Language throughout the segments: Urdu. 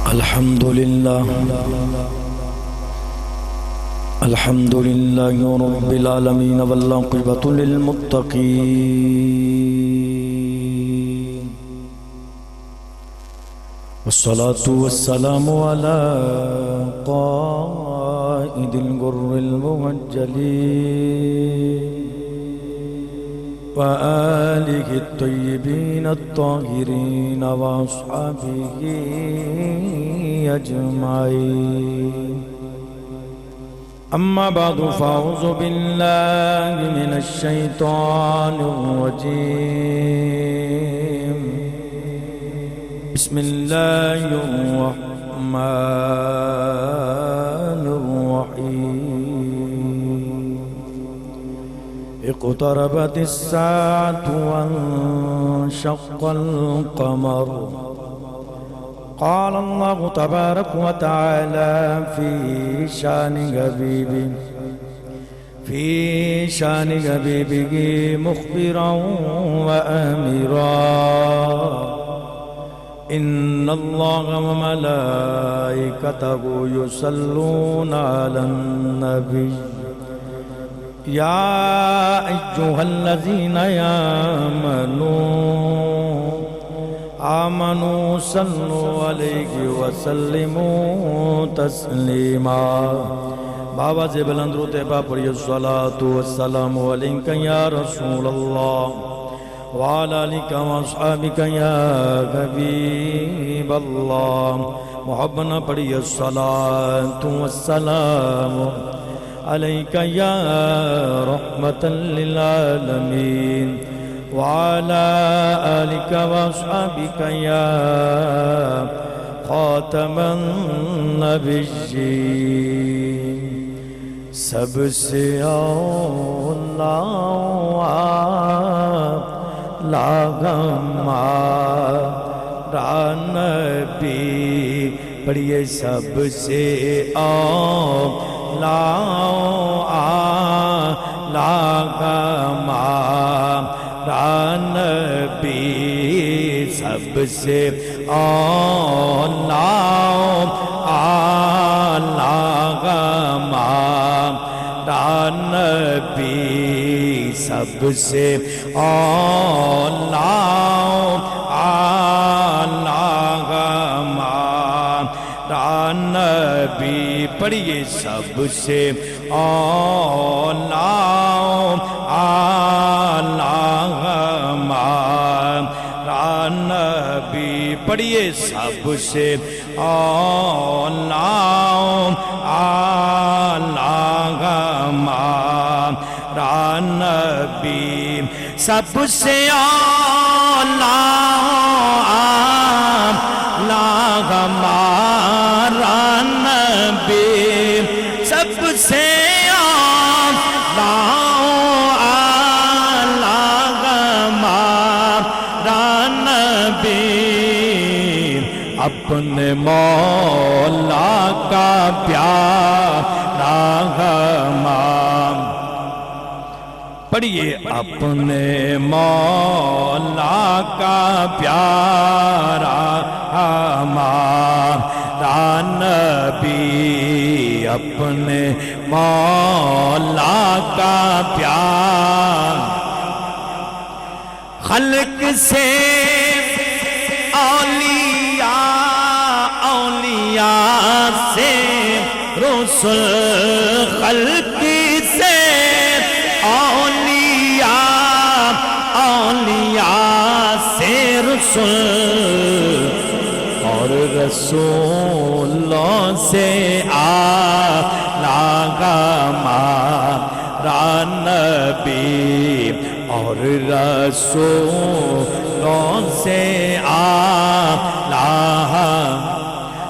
الحمد لله رب العالمين والعاقبة للمتقين والصلاة والسلام على قائد الغر المبجلين وآله الطيبين الطاهرين وأصحابه أجمعين. أما بعد فأعوذ بالله من الشيطان الرجيم. بسم الله الرحمن الرحيم. اقتربت الساعة وانشق القمر. قال الله تبارك وتعالى في شان حبيبه مخبرا وآمرا. إن الله وملائكته يصلون على النبي يا أيها الذين آمنوا صلوا عليه وسلموا تسلیما. بابا سے بلند روتے پا پڑھی الصلاة والسلام علیک یا رسول اللہ وعلى آلك وأصحابك يا حبيب الله. محبنا پڑھی الصلاة والسلام عليك يا رحمة للعالمين وعلى آلك وأصحابك يا خاتم النبيين. سب سے اولا ہمارا نبی. پڑھیے سب سے اولا ہمارا نبی. سب سے اولا ہمارا نبی. سب سے اولا ہمارا نبی. پڑھیے سب سے اولا ہمارا نبی. پڑھیے سب سے اولا ہمارا نبی. سب سے اولا ہمارا نبی. سب سے اولا ہمارا نبی. اپنے مولا کا پیارا ہمارا. پڑھیے اپنے مولا کا پیارا ہمارا نبی. اپنے مولا کا پیار. خلق سے اولیاء سے رسل. خلق سے اولیاء سے رسل اور رسولوں سے آلہ ہمارا نبی. اور رسولوں سے آلہ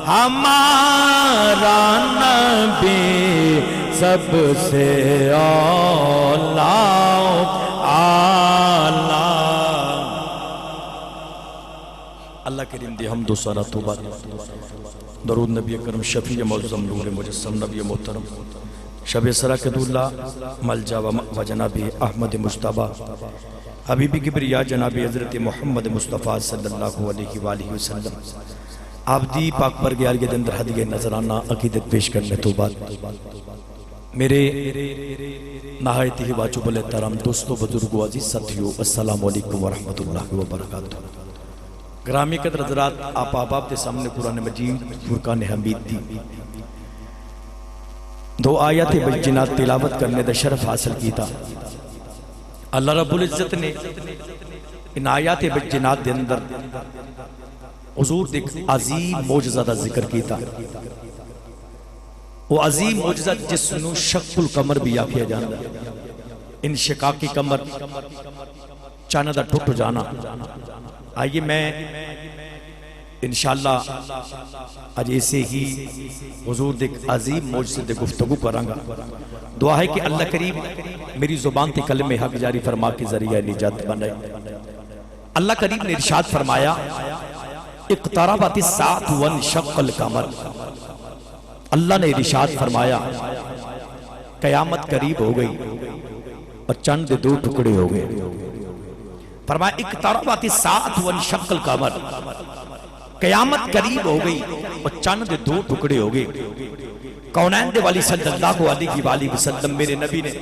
ہمارا نبی. سب سے اولا اللہ کریم دی حمد و صلاۃ و درود نبی کرم شفیع معظم نور مجسم نبی محترم شب سراکت اللہ ملجا و جناب احمد مجتبی حبیبی کبریا جناب حضرت محمد مصطفیٰ صلی اللہ علیہ وآلہ وسلم آپ دی پاک برگیاری کے اندر ہدیہ نظرانہ عقیدت پیش کرنے تو بعد میرے نہایت ہی واجب الاحترام دوستو بزرگو عزیز ساتھیو السلام علیکم ورحمۃ اللہ وبرکاتہ۔ گرامی قدر حضرات، آپ احباب کے سامنے قرآن مجید فرقان حمید دی 2 آیات بجنات تلاوت کرنے دا شرف حاصل کیتا۔ اللہ رب العزت نے ان آیات بجنات دے اندر حضور دیکھ عظیم معجزہ دا ذکر کیتا۔ وہ عظیم معجزہ جس نو شق القمر بھی آکھیا جانا، انشقاقی قمر، چاند دا ٹوٹ جانا۔ آئیے میں انشاءاللہ آج ایسے ہی حضور دیکھ عظیم معجزے دے گفتگو کرانگا۔ دعا ہے کہ اللہ کریم میری زبان تے کلمہ حق جاری فرما کے ذریعہ نجات بنائے۔ اللہ کریم نے ارشاد فرمایا اقتربت الساعۃ وانشق القمر۔ اللہ نے ارشاد فرمایا قیامت قریب ہو گئی اور چند 2 ٹکڑے ہو گئے۔ فرمایا اقتربت الساعۃ وانشق القمر، قیامت قریب ہو گئی اور چند 2 ٹکڑے ہو گئے۔ کونین دے والی صلی اللہ علیہ وآلہ وسلم میرے نبی نے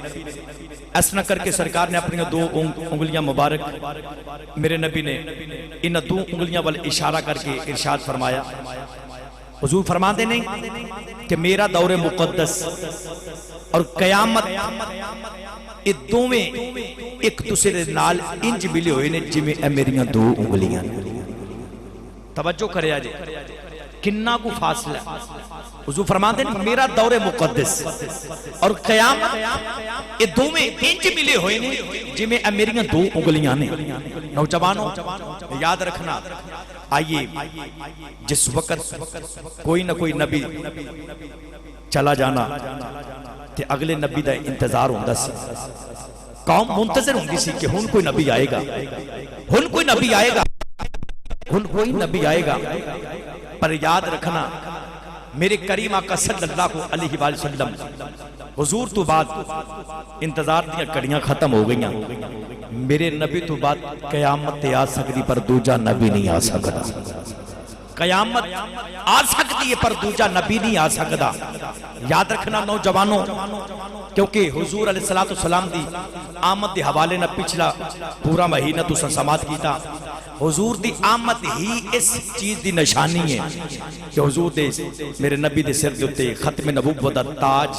ایسا نہ کر کے سرکار نے اپنی 2 انگلیاں مبارک میرے نبی نے ان 2 انگلیاں والے اشارہ کر کے ارشاد فرمایا۔ حضور فرماتے نہیں کہ میرا دور مقدس اور قیامت یہ دوویں ایک دوسرے نال انج ملے ہوئے نے جی میں اے میریاں 2 انگلیاں۔ توجہ کرے آجے کنہ کو فاصلہ۔ حضور فرماتے ہیں میرا دور مقدس اور قیامت یہ دوویں انج ملے ہوئے نے جی میں اے میریاں 2 انگلیاں نے۔ نوجوانوں یاد رکھنا، آئیے جس وقت کوئی نہ کوئی نبی چلا جانا تے اگلے نبی دا انتظار ہوندہ سی، قوم منتظر ہوندی سی کہ ہن کوئی نبی آئے گا، ہن کوئی نبی آئے گا، ہن کوئی نبی آئے گا۔ پر یاد رکھنا میرے کریم آقا صلی اللہ علیہ وآلہ وسلم حضور تو بعد انتظار دیا کڑیاں ختم ہو گئیاں۔ میرے نبی تو بعد قیامت آ سکتی پر دوجا نبی نہیں آ سکتا۔ قیامت آ سکتی ہے پر دوجا نبی نہیں آ سکتا۔ یاد رکھنا نوجوانوں، کیونکہ حضور علیہ السلام دی آمد دی حوالے نہ پچھلا پورا مہینہ تو سماعت کیتا۔ حضور دی آمد ہی اس چیز دی نشانی ہے کہ حضور دے میرے نبی دے سر دیتے ختم نبوت دا تاج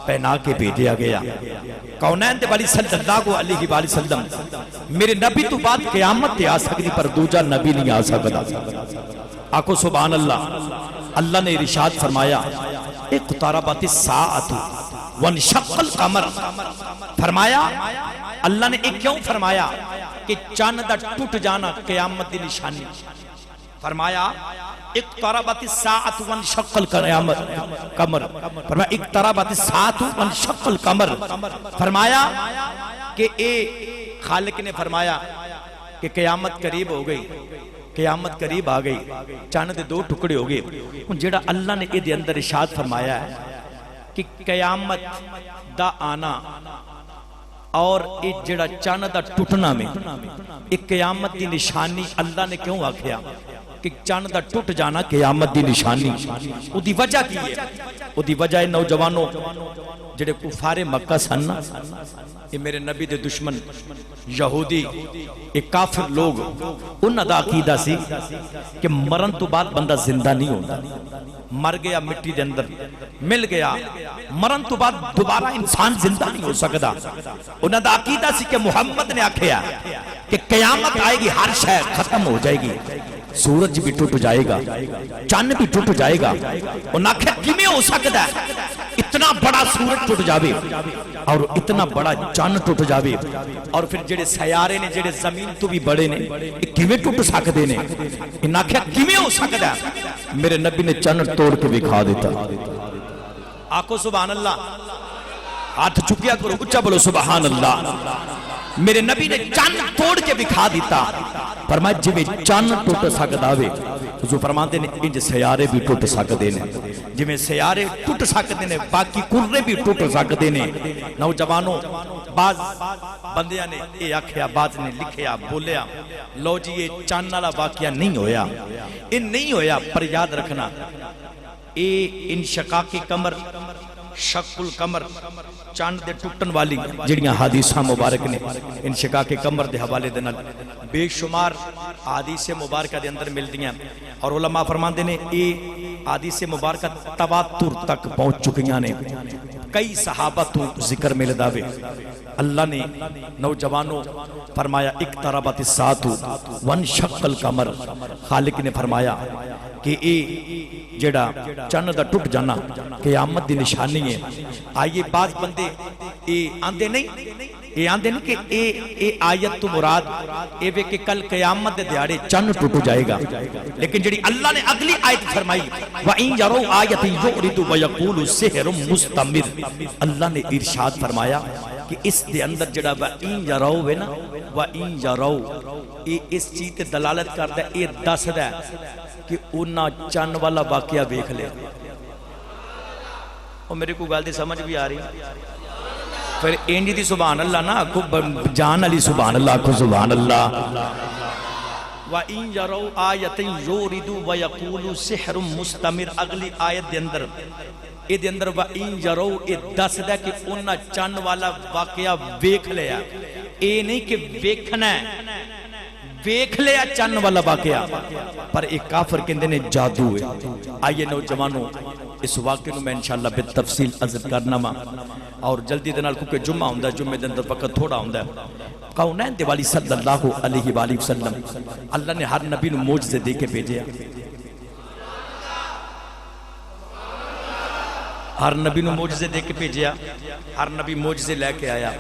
پہنا کے بھیجیا گیا۔ کونین دے والی صلی اللہ علیہ وآلہ وسلم میرے نبی تو بعد قیامت تے آ سکتی پر دوجا نبی نہیں آ سکتا۔ آکو سبحان اللہ۔ اللہ نے ارشاد فرمایا اقتربت الساعۃ وانشق القمر۔ فرمایا اللہ نے ایک کیوں فرمایا کہ چاند دا ٹوٹ جانا قیامت دی نشانی۔ فرمایا اقتربت الساعۃ وانشق القمر، فرمایا اقتربت الساعۃ وانشق القمر۔ فرمایا کہ اے خالق نے فرمایا کہ قیامت قریب ہو گئی، قیامت قریب آ گئی، چاند دے 2 ٹکڑے ہو گئے۔ جیڑا اللہ نے اے دے اندر ارشاد فرمایا ہے کہ قیامت دا آنا اور ایک جڑا چاند دا ٹوٹنا میں ایک قیامت دی نشانی اللہ نے کیوں آکھیا کہ چاند دا ٹوٹ جانا قیامت دی نشانی؟ او دی وجہ کی ہے؟ او دی وجہ نوجوانوں جڑے کفار مکہ سن، یہ میرے نبی دے دشمن یہودی ایک کافر لوگ، انہاں دا عقیدہ سی کہ مرن تو بعد بندہ زندہ نہیں ہوتا، مر گیا مٹی دے اندر مل گیا، مرن تو بعد دوبارہ انسان زندہ نہیں ہو سکتا۔ انہاں دا عقیدہ سی کہ محمد نے آکھیا کہ قیامت آئے گی، ہر شے ختم ہو جائے گی، سورج بھی ٹوٹ جائے گا، چاند بھی ٹوٹ جائے گا۔ انہاں آکھیا کیویں ہو سکتا ہے اتنا بڑا سورج ٹوٹ جاوے اور اتنا بڑا چاند ٹوٹ جاوے، اور پھر جڑے سیارے نے جڑے زمین تو بھی بڑے نے کیویں ٹوٹ سکتے نے؟ انہاں آکھیا کیویں ہو سکتا ہے؟ میرے نبی نے چاند توڑ کے دکھا دیتا۔ آکو سبحان اللہ، ہاتھ چکیا کرو، اچھا بولو سبحان اللہ۔ میرے نبی نے چاند توڑ کے دکھا دیتا۔ فرمایا جی میں چاند ٹوٹ سکتا ہوئے، حضور فرماتے ہیں انج سیارے بھی ٹوٹ سکتے ہیں، جویں سیارے ٹوٹ سکتے نے باقی کرے بھی ٹوٹ سکتے نے نوجوانوں بعض بندیاں نے اے آکھیا بعض نے لکھیا بولیا لو جی یہ چاند والا واقعہ نہیں ہویا یہ نہیں ہویا پر یاد رکھنا اے انشقاق قمر شق القمر چاند دے ٹوٹن والی جڑیاں حدیثاں مبارک نے انشقاق قمر دے حوالے دے نال بے شمار حدیث مبارکہ دے اندر ملدی ہیں اور علماء فرماندے نے اے حدیث مبارکہ تواتر تک پہنچ چکیاں نے کئی صحابہ تو ذکر میں لداوے اللہ نے نوجوانوں فرمایا اقتربت الساعۃ وانشق القمر خالق نے فرمایا کہ اے جڑا چند دا ٹوٹ جانا قیامت دی نشانی ہے آئیے بعض بندے اے آندے نہیں کہ اے آیت تو مراد اے وے کہ کل قیامت دے دیاڑے چند ٹوٹ جائے گا لیکن جڑی اللہ نے اگلی آیت فرمائی وَإِن يَرَوْا آیَةً يُعْرِضُوا وَيَقُولُوا سِحْرٌ مُسْتَمِرٌ اللہ نے ارشاد فرمایا کہ اس دے اندر جڑا وَإِن يَرَوْا ہے نا وَإِن يَرَوْا اے اس چیز تے دلالت کرتا ہے اے دس ہے کہ انہاں چند والا واقعہ بیکھ لے اور میرے کو گل دی سمجھ بھی آ رہی پھر اینجی دی سبحان اللہ نا کو جان علی سبحان اللہ کو سبحان اللہ وَإِن يَرَوْا آیَةً يُعْرِضُوا وَيَقُولُوا سِحْرٌ مُسْتَمِرٌ اگلی آیت دے اندر اے دے اندر وَإِن يَرَوْا اے دس دے کہ انہاں چند والا واقعہ بیکھ لیا اے نہیں کہ بیکھنا ہے ویکھ لیا چند والا واقعہ پر ایک کافر کہندے نے جادو ہے آئیے نوجوانوں اس واقعے میں انشاءاللہ بالتفصیل عزت کرنا ماں اور جلدی دنال کیونکہ جمعہ ہوندہ ہے جمعہ دن در وقت تھوڑا ہوندہ ہے کونین دیوالی صلی اللہ علیہ وآلہ وسلم اللہ نے ہر نبی نو موجزے دے کے بھیجے ہر نبی نو موجزے دے کے بھیجے ہر نبی موجزے لے کے آیا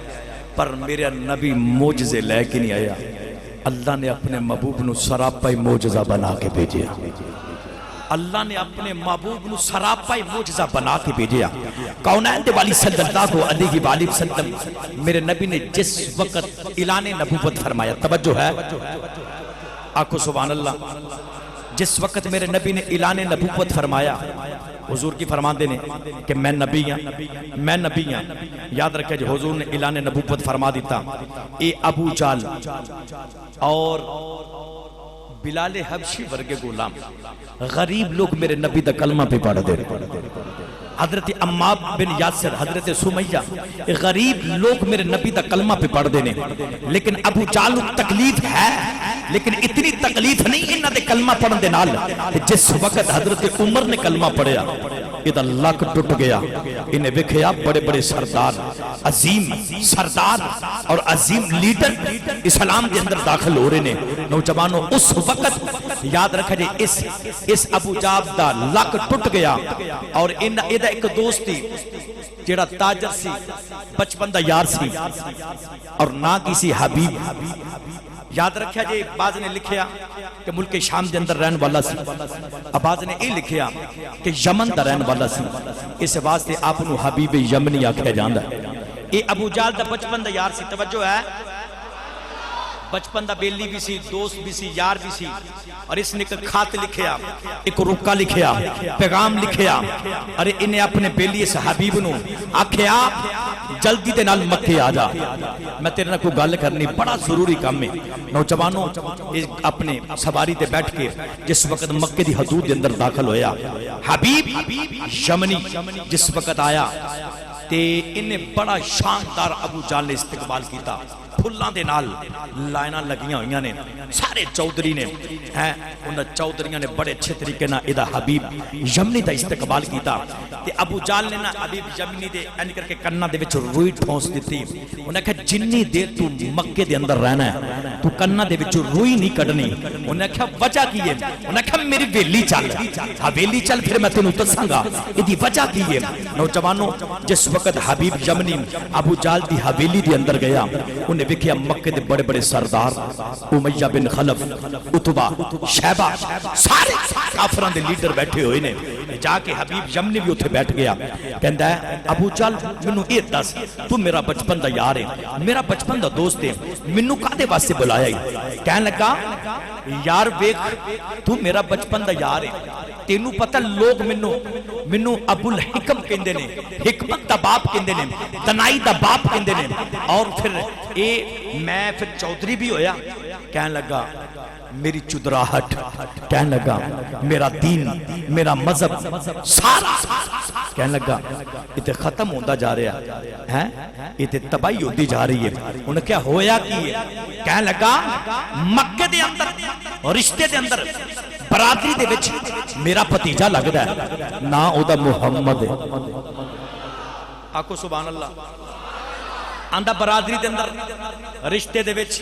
پر میرے نبی موجزے لے کے نہیں آیا اللہ نے اپنے محبوب نو سراپائی موجزہ بنا کے بھیجے اللہ نے اپنے محبوب نو سراپائی موجزہ بنا کے بھیجے کونین دے والی صلی اللہ علیہ وآلہ وسلم میرے نبی نے جس وقت اعلان نبوت فرمایا توجہ ہے آنکھو سبحان اللہ جس وقت میرے نبی نے اعلان نبوت فرمایا حضور کی فرمان دینے کہ میں نبی ہوں یاد رکھے جو حضور نے اعلان نبوت فرما دیتا اے ابو جال اور بلال حبشی ورگے غلام غریب لوگ میرے نبی دا کلمہ پہ پڑھ دے حضرت عمار بن یاسر حضرت سمیہ غریب لوگ میرے نبی دا کلمہ پہ پڑھ دینے لیکن ابو جال تکلیف ہے لیکن اتنی تکلیف نہیں انہاں دے کلمہ پڑھن دے نال جس وقت حضرت عمر نے کلمہ پڑھیا ادھا لک ٹوٹ گیا انہیں وکھیا بڑے بڑے سردار عظیم سردار اور عظیم لیڈر اسلام کے اندر داخل ہو رہے ہیں نوجوانوں اس وقت یاد رکھا جائے اس ابو جاب دا لک ٹوٹ گیا اور ادھا ایک دوست تھی جیڑا تاجر سی بچپن دا یار سی اور نہ کسی حبیب یاد رکھا جائے بعض نے لکھیا کہ ملک شام دے اندر رہن والا سی بعض نے یہ لکھیا کہ یمن دا رہن والا سی اس واسطے آپ نو حبیب یمنی آکھیا جاندہ یہ ابو جال دا بچپن دا یار سی توجہ ہے بچپن دا بیلی بھی سی دوست بھی سی یار بھی سی اور اس نے ایک خط لکھیا ایک رکا لکھیا پیغام لکھیا اور انہیں اپنے بیلی اس حبیب نو آکھیا جلدی دے نال مکے آ جا میں تیرے نہ کوئی گل کرنی بڑا ضروری کام ہے نوجوانوں اپنے سواری تے بیٹھ کے جس وقت مکے دی حدود دے اندر داخل ہویا حبیب یمنی جس وقت آیا تے انہیں بڑا شاندار ابو جال نے استقبال کیتا پھلاں دے نال لائنہ لگیاں ہوئیاں نے سارے چودری نے انہاں چودریاں نے بڑے اچھے طریقے نہ ادھا حبیب یمنی دا استقبال کیتا تے ابو جال نے نا حبیب یمنی دے اینی کر کے کنہ دے وچ روئی ٹھونس دیتی انہیں کہا جنی دیر تو مکے دے اندر رہنا ہے تو کنہ دے وچ روئی نہیں کڑنی انہیں کہا وجہ کی ہے انہیں کہا میری ویلی چل ویلی چل پھر میں تینوں تسنگا ادھی وجہ کی ہے نوجوانوں جس وقت حبیب یمنی ابو جال دی حویلی دے اندر گیا انہیں وکھیا مکے دے بڑے بڑے سردار امیہ بن خلف عتبہ شیبہ سارے کافران دے لیڈر بیٹھے ہوئے نے جا کے حبیب یمنی بھی اتھے بیٹھ گیا کہندہ ہے ابو جال منو اے دس تو میرا بچپن دا یار ہے میرا بچپن دا دوست ہے منو کادے واسطے بلایا ہی کہنے لگا یار بیک تو میرا بچپن دا یار ہے تینوں پتہ لوگ مینوں ابو الحکم کہندے نے، حکمت دا باپ کہندے نے، دنائی دا باپ کہندے نے۔ اور پھر میں پھر چودھری بھی ہویا، کہنے لگا میری چدراہٹ، کہنے لگا میرا دین، میرا مذہب سارا، کہنے لگا یہ تے ختم ہوتا جا رہا ہے، یہ تے تباہی ہوتی جا رہی ہے۔ انہیں کیا ہویا کی ہے؟ کہنے لگا مکے دے اندر رشتے دے اندر برادری دے وچ میرا بھتیجا لگدا ہے، نا او دا محمد ہے۔ آکو سبحان اللہ۔ آندہ برادری دے اندر رشتے دے وچ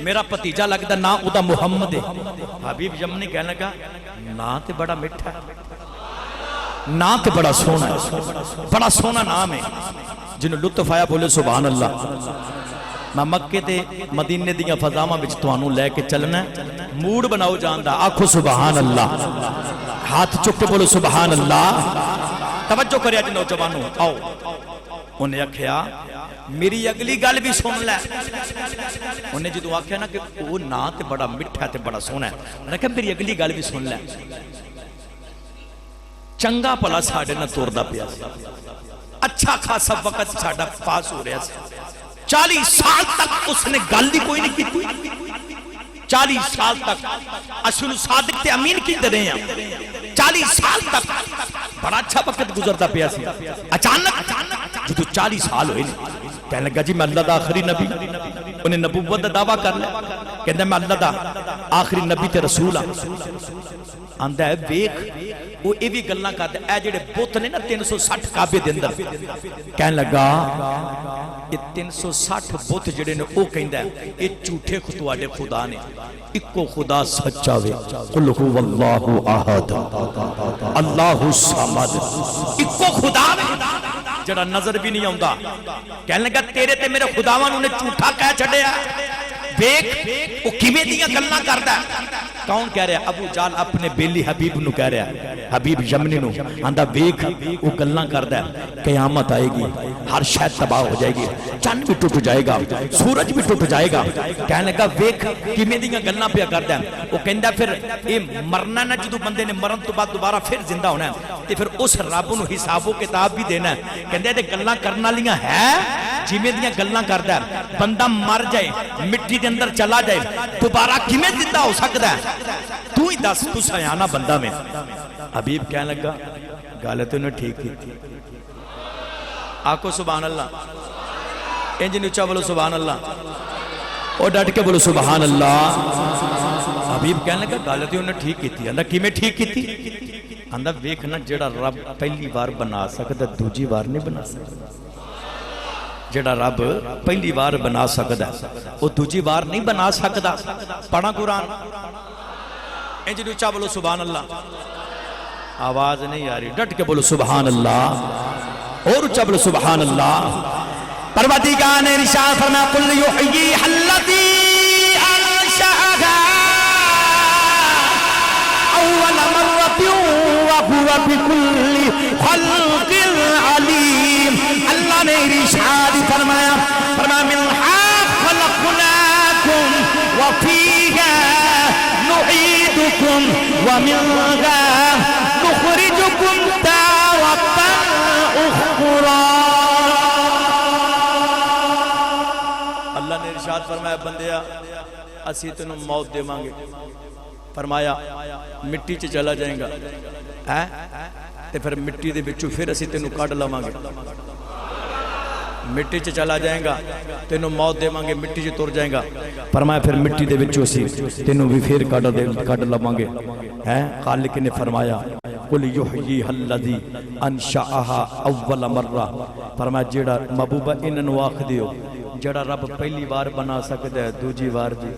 میرا بھتیجا لگدا، نا او دا محمد ہے۔ حبیب یمنی کہنے لگا نا تے بڑا میٹھا ہے، نا تے بڑا سونا ہے، بڑا سونا نام ہے۔ جنہوں لطف آیا بولے سبحان اللہ۔ میں مکے تے مدینے دیاں فضاواں وچ تانوں لے کے چلنا ہے، موڈ بناؤ جاندا، آکھو سبحان اللہ، ہاتھ چک کے بولو سبحان اللہ۔ توجہ کریا جی نوجوانوں، آؤ۔ انہیں آکھیا میری اگلی گل بھی سن لے۔ انہیں جدو آکھیا نا کہ وہ نا تے بڑا مٹھا تے بڑا سونا ہے، انہیں کہا میری اگلی گل بھی سن لے۔ چنگا پلا ساڑھے نہ توردہ پیا سی، اچھا خاصا وقت ساڑھا پاس ہو رہا سی، 40 سال تک اس نے گل دی کوئی نہیں کی تھی، 40 سال تک اصل صادق تے امین کی دے رہے ہیں، 40 سال تک بڑا اچھا وقت گزرتا پیا سی۔ اچانک جدو 40 سال ہوئے کہنے لگا جی میں اللہ دا آخری نبی، انہیں نبوت دا دعویٰ کر لیا، کہنے میں اللہ دا آخری نبی تے رسول ہاں۔ آندہ ہے بیک وہ اے بھی گلنا کرتے اے جڑے بت نے نا 360 کعبے دے اندر، کہنے لگا یہ 360 بت جڑے نے او کہندہ ہے یہ جھوٹے خطواڑے خدا نے، اکو خدا سچا وے، قل هو اللہ احد اللہ الصمد، اکو خدا وے جڑا نظر بھی نہیں آؤں۔ کہنے لگا تیرے تے میرے خداوان انہیں جھوٹا کہہ چھڑے ہیں، بیک وہ کیویں دیاں گلاں کردا ہے۔ کون کہہ رہا ہے؟ ابو جال اپنے بیلی حبیب نو کہہ رہا ہے، حبیب یمنی نو، آندہ بیک وہ گلاں کردا ہے قیامت آئے گی، ہر شاید تباہ ہو جائے گی، چند بھی ٹوٹ جائے گا، سورج بھی ٹوٹ جائے گا۔ کہنے لگا بیک کیویں دیاں گلاں پیا کردا ہے۔ وہ کہندا پھر یہ مرنا نہ جدو بندے نے مرن تو بعد دوبارہ پھر زندہ ہونا ہے تے پھر اس رب نو حساب و کتاب بھی دینا ہے۔ کہندے تے گلاں کرن والیاں ہے جویں دیاں گلاں کردا ہے، بندہ مر جائے مٹی دے اندر چلا جائے دوبارہ کیویں زندہ ہو سکدا ہے؟ تو ہی دس، تو سیانہ بندہ میں۔ حبیب کہنے لگا گل تو انہیں ٹھیک کی، آکو سبحان اللہ، انج نیچا بولو سبحان اللہ، اور ڈٹ کے بولو سبحان اللہ۔ حبیب کہنے لگا گل تو انہیں ٹھیک کی تھی، اندھا کی میں ٹھیک کی تھی؟ اندھا ویکھنا جڑا رب پہلی بار بنا سکتا دوجی بار نہیں بنا سکتا، جڑا رب پہلی بار بنا سکتا وہ دوجی بار نہیں بنا سکتا۔ پڑھا قرآن، انج نیچا بولو سبحان اللہ، آواز نہیں آ رہی، ڈٹ کے بولو سبحان اللہ، اور اچھا بولو سبحان اللہ۔ پروردگار نے ارشاد فرمایا قل یحییھا الذی انشأھا اول مرۃ وهو بكل خلق علیم۔ اللہ نے ارشاد فرمایا منھا خلقناکم وفیھا نعیدکم ومنھا نخرجکم تارۃ اخری۔ اللہ نے ارشاد فرمایا بندیا اسی تینوں موت دے مانگے، فرمایا مٹی چ چلا جائیں گا تے پھر مٹی دے بچوں پھر اسی تینوں کڈ لواں گے، مٹی چ چلا جائیں گا تینوں موت دے مانگے مٹی چ تر جائیں گا، فرمایا پھر مٹی دے بچوں اسی تینوں بھی پھر کڈ لواں گے۔ خالق نے فرمایا قل یحییھا الذی انشأھا اول مرہ، فرمایا جیڑا محبوبہ انہاں نوں آکھ دیو جیڑا رب پہلی بار بنا سکتا ہے دوجی بار بھی،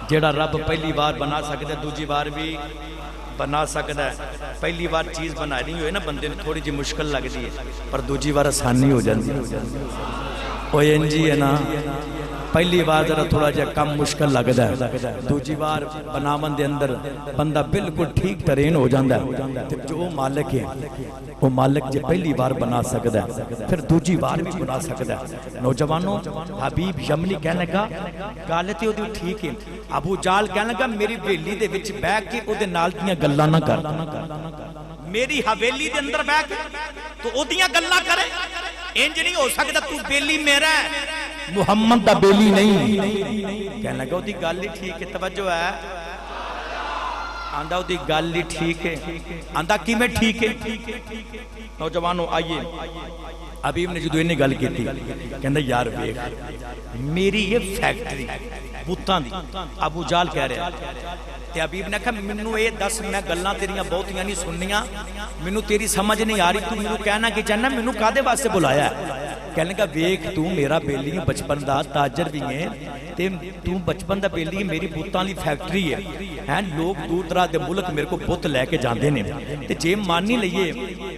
جیڑا رب پہلی بار بنا سکتا ہے دوجی بار بھی بنا سکتا ہے۔ پہلی بار چیز بنانی ہوئے نا بندے نے تھوڑی جی مشکل لگ دی ہے، پر دوجی بار آسانی ہو جاتی ہے۔ وہ انجی ہے نا، پہلی بار ذرا تھوڑا جا کم مشکل لگتا ہے، دوجی بار بناون دے اندر بندہ بالکل ٹھیک ٹرین ہو جاتا ہے۔ جو مالک ہے وہ مالک جے پہلی بار بنا سکتا ہے پھر دوجی بار بھی بنا سکتا ہے۔ نوجوانوں حبیب یمنی کہنے لگا گل تے او دی ٹھیک ہے، ابو جال کہنے لگا میری ویلی دے وچ بیٹھ کے او دے نال دیاں گلاں نہ کر، میری حویلی دے اندر بیٹھ کے تو اودیاں گلاں کرے انج نہیں ہو سکتا تو بیلی میرا ہے محمد دا بیلی نہیں کہنے لگا دی گل ہی ٹھیک ہے توجہ ہے آندہ دی گل ہی ٹھیک ہے آندہ کی میں ٹھیک ہے نوجوانوں آئیے حبیب نے جدو انہیں گل کی تھی کہندہ یار بیک میری یہ فیکٹری بوتان دی ابو جال کہہ رہے ہیں تے حبیب نے کہا منو اے دس میں گلنا تیریاں بہت یعنی سننیاں منو تیری سمجھ نہیں آ رہی تو منو کہنا کہ چاہنا منو کادے واسطے بلایا ہے کہنے کا ویک تو میرا بیلی بچپن دا تاجر بھی ہے تو بچپن دا بیلی میری بوتان لی فیکٹری ہے لوگ دور طرح دے ملک میرے کو بوت لے کے جاندے نے تے جے مانی لئیے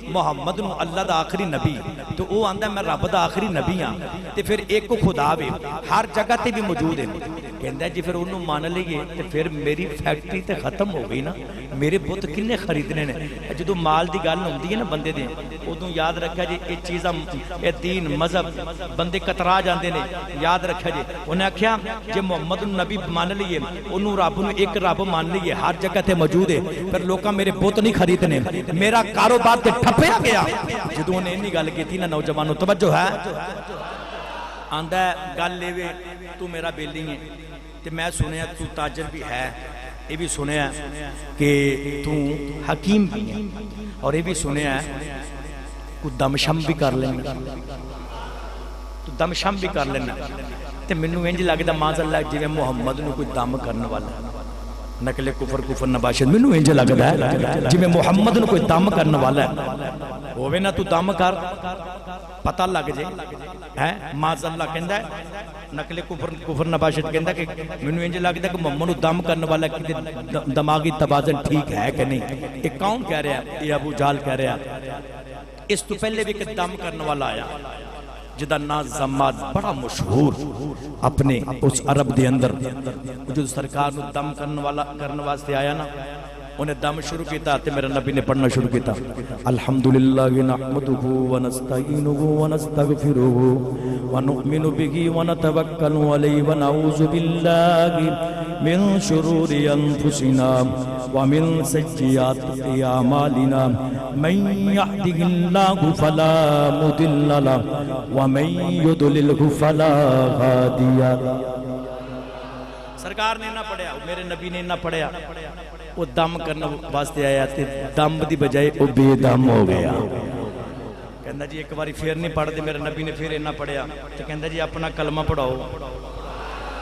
محمد نو اللہ دا آخری نبی تو وہ آندہ میں رب دا آخری نبی ہاں تے پھر ایک کو خدا بھی ہر جگہ تے بھی موجود ہے کہندہ جی پھر انہوں مان لئیے تے پھر میری فیکٹری تے ختم ہو گئی نا میرے بوت کنے خریدنے نے جدو مال دی گل ہوندی ہے نا بندے دے ادوں یاد رکھا جی یہ چیزاں یہ دین مذہب بندے کترا جاندے نے یاد رکھا جی انہیں آکھیا جی محمد نبی مان لیے انہوں رب نو ایک رب مان لیے ہر جگہ تے موجود ہے پھر لوکاں میرے بوت نہیں خریدنے میرا کاروبار تے ٹھپیا گیا جدو انہیں انہی گل کی تھی نا نوجوانوں توجہ ہے آندہ ہے گل لے وے تو میرا بیلی ہے تے میں سنیا تو تاجر بھی ہے یہ بھی سنیا کہ تو حکیم بھی ہے اور یہ بھی سنیا کو دمشم بھی کر لینا تو دمشم بھی کر لینا تے منو انج لگدا ماذ اللہ جی محمد نو کوئی دم کرنے والا نقل کفر نباشد منو انج لگدا ہے جی محمد نو کوئی دم کرنے والا ہے ہووے نا تو دم کر پتہ لگ جائے ماذ اللہ کہندا ہے نقل کفر نباشد کہندا کہ منو انج لگدا کہ محمد نو دم کرنے والا کہ دماغی توازن ٹھیک ہے کہ نہیں یہ کون کہہ رہا ہے یہ ابو جہل کہہ رہا ہے اس تو پہلے بھی کہ دم کرنے والا آیا جدہ ناز زماد بڑا مشہور اپنے اس عرب دے اندر جو سرکار نو دم کرنے واسطے آیا نا انہیں دم شروع کیتا تے میرے نبی نے پڑھنا شروع کیتا الحمدللہ نحمدہ ونستعینہ ونستغفرہ ونؤمن بہ ونتوکل علیہ ونعوذ باللہ من شرور انفسنا ومن سیئات اعمالنا من یهده اللہ فلا مضل له ومن یضللہ فلا ہادی له سرکار نے نہ پڑھیا میرے نبی نے نہ پڑھیا وہ دم کرنے واسطے آیا تے دم دی بجائے وہ بے دم ہو گیا کہندہ جی ایک باری پھر نہیں پڑھ دے میرے نبی نے پھر نہ پڑھیا تو کہندہ جی اپنا کلمہ پڑھاؤ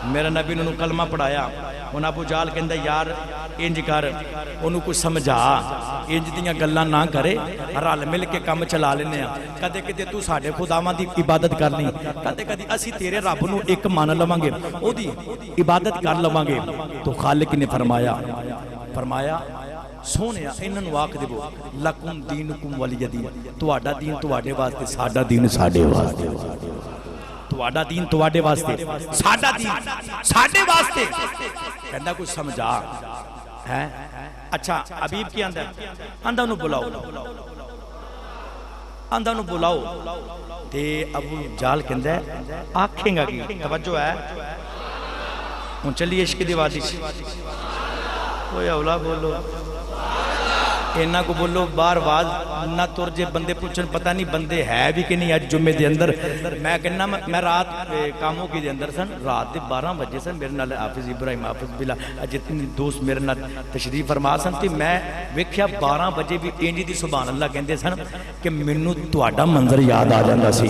میرے نبی نے کلمہ پڑھایا انہاں ابو جہل کہندہ یار انج کر انہوں کو سمجھا انج دیاں گلاں نہ کرے رل مل کے کم چلا لینے کدے کدے تو ساڈے خداواں دی عبادت کر لیں کدے کدے اسی تیرے رب نو ایک مان لواں گے او دی عبادت کر لواں گے تو خالق نے فرمایا سونیا انہاں نو آکھ دیو لکم دینکم ولی دین تواڈا دین تواڈے واسطے ساڈا دین ساڈے واسطے تواڈا دین تواڈے واسطے ساڈا دین ساڈے واسطے کہندا کچھ سمجھا ہے اچھا حبیب کی اندر نو بلاؤ اندر نو بلاؤ تے ابو جہل کہندا ہے آکھیں گا کی توجہ ہے ہن چلیے عشق دی وادی کوئی اولا بولو اینا کو بولو بار واز نہ تور جے بندے پوچھن پتہ نہیں بندے ہے بھی کہ نہیں آج جمعے دے اندر میں کہنا میں رات کاموں کی دے اندر سن رات دے 12 بجے سن میرے نال حافظ ابراہیم حافظ بلا جتنی دوست میرے نال تشریف فرما سن تے میں ویکھیا 12 بجے بھی انج دی سبحان اللہ کہندے سن کہ مینوں تہاڈا منظر یاد آ جاندا سی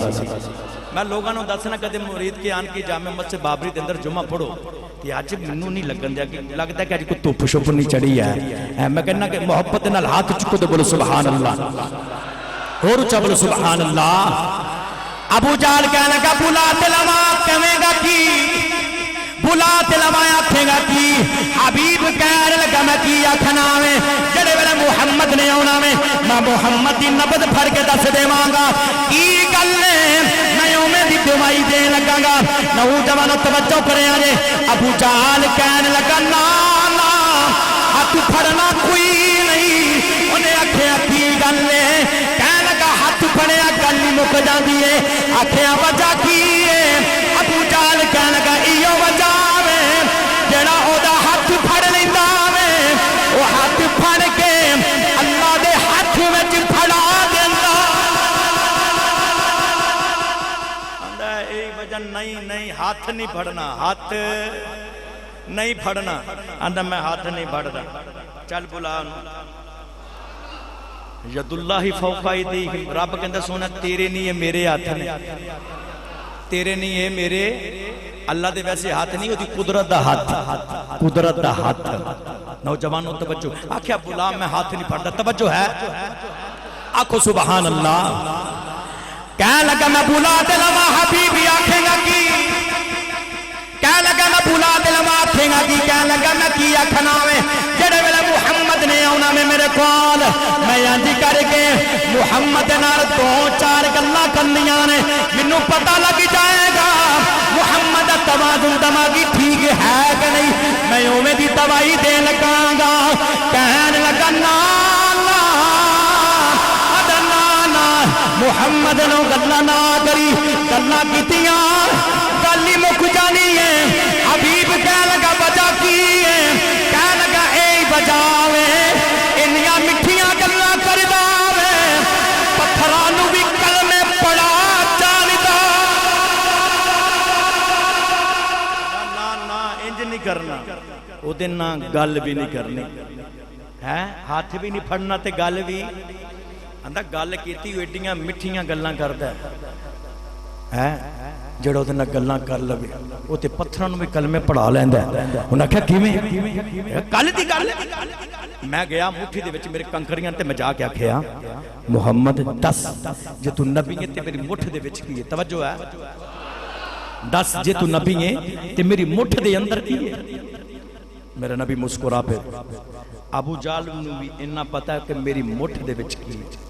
میں لوگاں نوں دسنا کدے مرید کے آن کے جامع مسجد بابری دے اندر جمعہ پڑھو کہ آج منوں نہیں لگن دیا کہ لگتا ہے کہ آج کوئی دھوپ شپ نہیں چڑھی ہے میں کہنا کہ محبت نال ہاتھ چکو تو بولو سبحان اللہ اور اچھا بولو سبحان اللہ ابو جہل کہنے کا بلا تلما کہنے گا کی بلا تلما آکھے گا کی حبیب کہنے لگا میں کی آکھنا میں جڑے ویلے محمد نے آنا میں محمد دی نبض پھر کے دس دے مانگا کی گلے میں میں دی دمائی دے لگا گا نوجوانوں توجہ کرے آجے ابو جہل کہنے لگا نا ہاتھ پھڑنا کوئی نہیں انہیں آکھیا کی گلے کہنے لگا ہاتھ پھڑیا گلی مک جاندی ہے آکھیا وجہ کی ہے ابو جہل کہنے لگا ایو وجہ میں جڑا او دا ہاتھ پھڑ لیندا میں وہ ہاتھ پھڑ کے اللہ دے ہاتھ میں نہیں نہیں ہاتھ نہیں پھڑنا، ہاتھ نہیں پھڑنا۔ آندا میں ہاتھ نہیں پھڑدا، چل بلا ید اللہ فوق ایدیہم، رب کہندا سونا تیرے نہیں ہے میرے ہاتھ نے، تیرے نہیں ہے میرے، اللہ دے ویسے ہاتھ نہیں ہوتی، قدرت دا ہاتھ، قدرت دا ہاتھ۔ نوجوانوں توجہ، آکھیا بلا میں ہاتھ نہیں پھڑدا، توجہ ہے، آکھو سبحان اللہ۔ کہنے لگا میں بلا دلوا حبیبی آکھیں گا کی، کہنے لگا میں بلا دلوا آکھیں گا کی، کہنے لگا میں کی آکھنا میں جڑے ویلے محمد نے آنا میں میرے کول، میں یانجی کر کے محمد نال دو چار گلاں کرنیاں نے، مینوں پتہ لگ جائے گا محمد توازن دماغی ٹھیک ہے کہ نہیں، میں اوویں دی دوائی دے لگاں گا۔ کہنے لگا نا محمد نو گلہ نہ کری، گلہ کیتیاں گل ہی مک جانی ہے۔ حبیب کہہ لگا بجا کی ہے، کہہ لگا اے بجاوے، انیاں مٹھیاں گلہ کر داوے، پتھرانو بھی کلمے پڑا جاندا۔ نا انج نہیں کرنا، او دن نہ گل بھی نہیں کرنی ہے، ہاتھ بھی نہیں پھڑنا تے گل بھی آندا گل کیتی ایڈیاں مٹھیاں گلاں کردا ہے، جڑا اودے نال گلاں کر لوے او تے پتھراں نوں وی کلمے پڑھا لیندا ہے۔ انہاں آکھیا کیویں؟ کل دی گل میں گیا مٹھی دے وچ میرے کنکریاں تے میں جا کے آکھیا محمد دس جے تو نبی ہے تے میری مٹھ دے وچ کی ہے، توجہ ہے، دس جے تو نبی ہے تے میری مٹھ دے اندر کی ہے۔ میرا نبی مسکرا پہ، ابو جہل نوں بھی اتنا پتا ہے کہ میری مٹھ دے وچ کی ہے،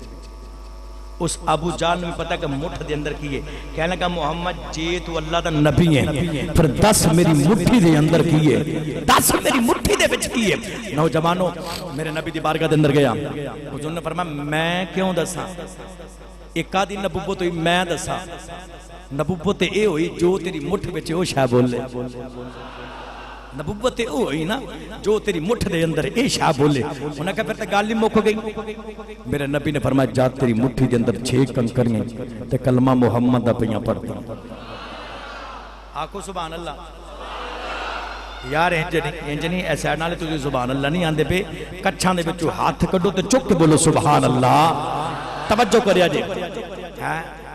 اس ابو جہل نوں بھی پتا ہے کہ مٹھ دے اندر کی ہے۔ کہنے لگا محمد جے تو اللہ دا نبی ہے پھر دس میری مٹھی دے اندر کی ہے، دس میری مٹھی دے وچ کی ہے۔ نوجوانوں میرے نبی دی بارگاہ دے اندر گیا، حضور نے فرمایا میں کیوں دساں، ایک آدھی نبوت ہوئی میں دساں، نبوت اے ہوئی جو تیری مٹھ وچ او شے بولے، نبوت اے ہوئی نا جو تیری مٹھ دے اندر اے شاہ بولے۔ انہوں نے کہا پھر تے گل ہی مک گئی۔ میرے نبی نے فرمایا جا تیری مٹھی دے اندر 6 کنکریاں تے کلمہ محمد دا پیاں پڑھدا، آکھو سبحان اللہ۔ یار انج نہیں ایسے نالے تسی سبحان اللہ نہیں آندے پے، کچھاں دے وچوں ہاتھ کڈو تے چک کے بولو سبحان اللہ، توجہ کریا جی۔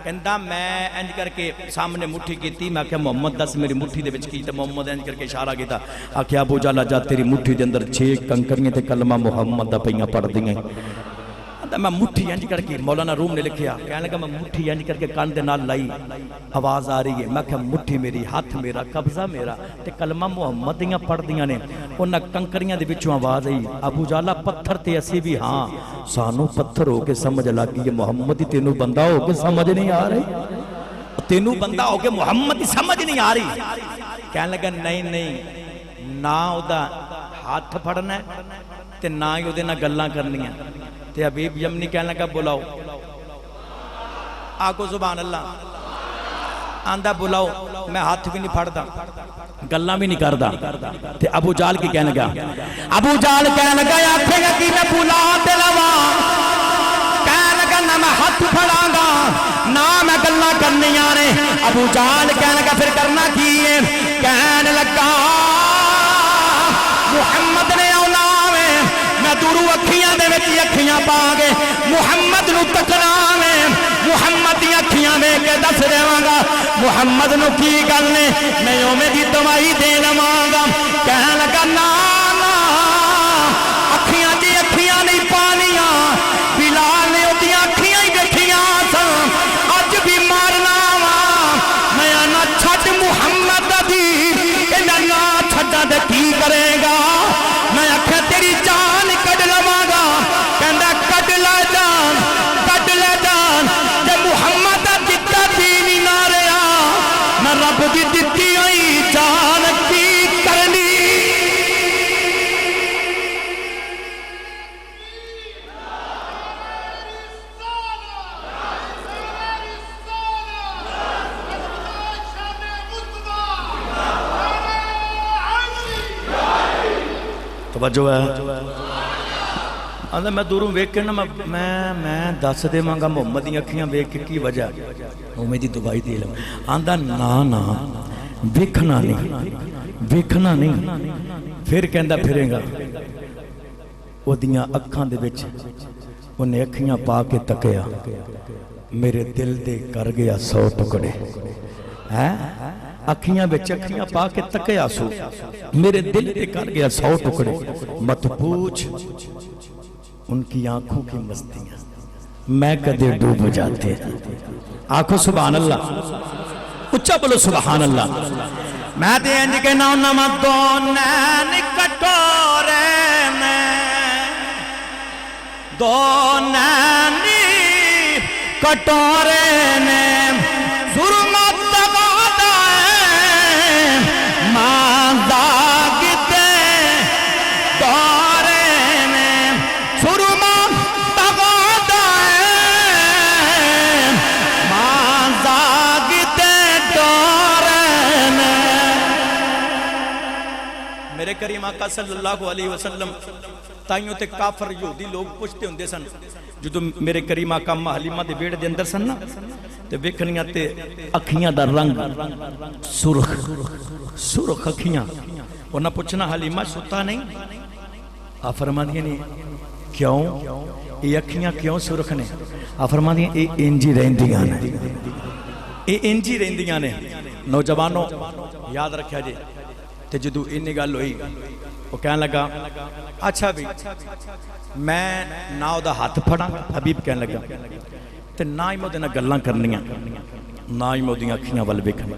کہندا میں انج کر کے سامنے مٹھی کیتی، میں کہا محمد دس میری مٹھی دے وچ کی، تے محمد انج کر کے اشارہ کیتا، آکھیا ابو جہل جا تیری مٹھی دے اندر 6 کنکریاں تے کلمہ محمد دا پیاں پڑھ دیاں۔ میں مٹھی انج کر کے مولانا روم نے لکھیا، کہنے لگا میں مٹھی انج کر کے کان دے نال لائی، آواز آ رہی ہے، میں کہا مٹھی میری، ہاتھ میرا، قبضہ میرا تے کلمہ محمد دیاں پڑھ دیاں نے۔ انہاں کنکریاں دے وچوں آواز آئی، ابو جہل پتھر تے اسی بھی ہاں سانو پتھر ہو کے سمجھ لگ گئی محمد ہی تینوں بندہ ہو کے سمجھ نہیں آ رہی، تینوں بندہ ہو کے محمد ہی سمجھ نہیں آ رہی۔ کہنے لگا نہیں نہیں، نہ او دا ہاتھ پھڑنا ہے تے نہ ہی او دے نال گلاں کرنیاں۔ تے حبیب یمنی کہنے لگا بلاؤ، آکو سبحان اللہ، آندہ بلاؤ، میں ہاتھ بھی نہیں پھڑدا گلاں بھی نہیں کردا۔ تے ابو جہل کی کہنے لگا، ابو جہل کہنے لگا آکھے گا کہ میں بلا تے لواں، کہنے لگا نہ میں ہاتھ پھڑاں گا نہ میں گلاں کرنیاں نے۔ ابو جہل کہنے لگا پھر کرنا کی ہے، کہنے لگا محمد نے آنا میں، میں دورو اکھیاں دے وچ اکھیاں پا گے محمد نو تکنا میں، محمد دی اکھیاں میں کے دس دیواں گا محمد نو کی گل نے، میں اوویں دی دوائی دے لواں گا۔ کہنے لگا نا نا اکھیاں دی اکھیاں نہیں پانیاں، بلال نے اودیاں اکھیاں ہی دیکھیاں سن، اج بھی مارنا وا میں نہ چھڈ محمد دی، کہ نہ چھڈا تے کی کرے گا، میں آکھیا تیری جان کڈ لواں گا، کہندا کڈ لے جان، کڈ لے جان، تے محمد دا دتا دین ہی نہ رہیا، میں رب دی دتی ہوئی جان کی کرنی۔ توجہ ہے، آندا میں دوروں ویکھ کے نا میں دس دیواں محمد دی اکھیاں ویکھ کے کی وجہ او میری دبائی دے لو آندا نا ویکھنا نہیں پھر کہندا پھرے گا او دیاں اکھاں دے وچ انہیں اکھیاں پا کے تکیا میرے دل دے کر گیا 100 ٹکڑے اکھیاں بچ اکھیاں پا کے تکیا سو میرے دل دے کر گیا 100 ٹکڑے مت پوچھ ان کی آنکھوں کی مستیاں میں کدے ڈوب جاتے آنکھوں سبحان اللہ اچھا بولو سبحان اللہ میں تے انج کے نام نمک دو نین کٹورے میں دو نین کٹورے میں ظلمت دغادا ہے ماں داگتے دورے میں ظلمت دغادا ہے ماں داگتے دورے میں میرے کریم آقا صلی اللہ علیہ وسلم تائیوں تے کافر یہودی لوگ پوچھتے ہوندے سن جدو میرے کریم آقا حلیمہ دے بیڑ دے اندر سن نا تے ویکھنیاں تے اکھیاں دا رنگ سرخ اکھیاں انہاں پوچھنا حلیمہ ستا نہیں آپ فرماندیاں نہیں کیوں یہ اکھیاں کیوں سرخ نے آپ فرماندیاں اے انجی رہندیاں نے نوجوانوں یاد رکھیا جے تے جدو انہی گل ہوئی وہ کہنے لگا اچھا بھی میں نہ دا ہاتھ پھڑا حبیب کہنے لگا تے نہ ہی میں دینا گلاں کرنیاں نہ ہی میں دینا اکھیاں وال ویکھنا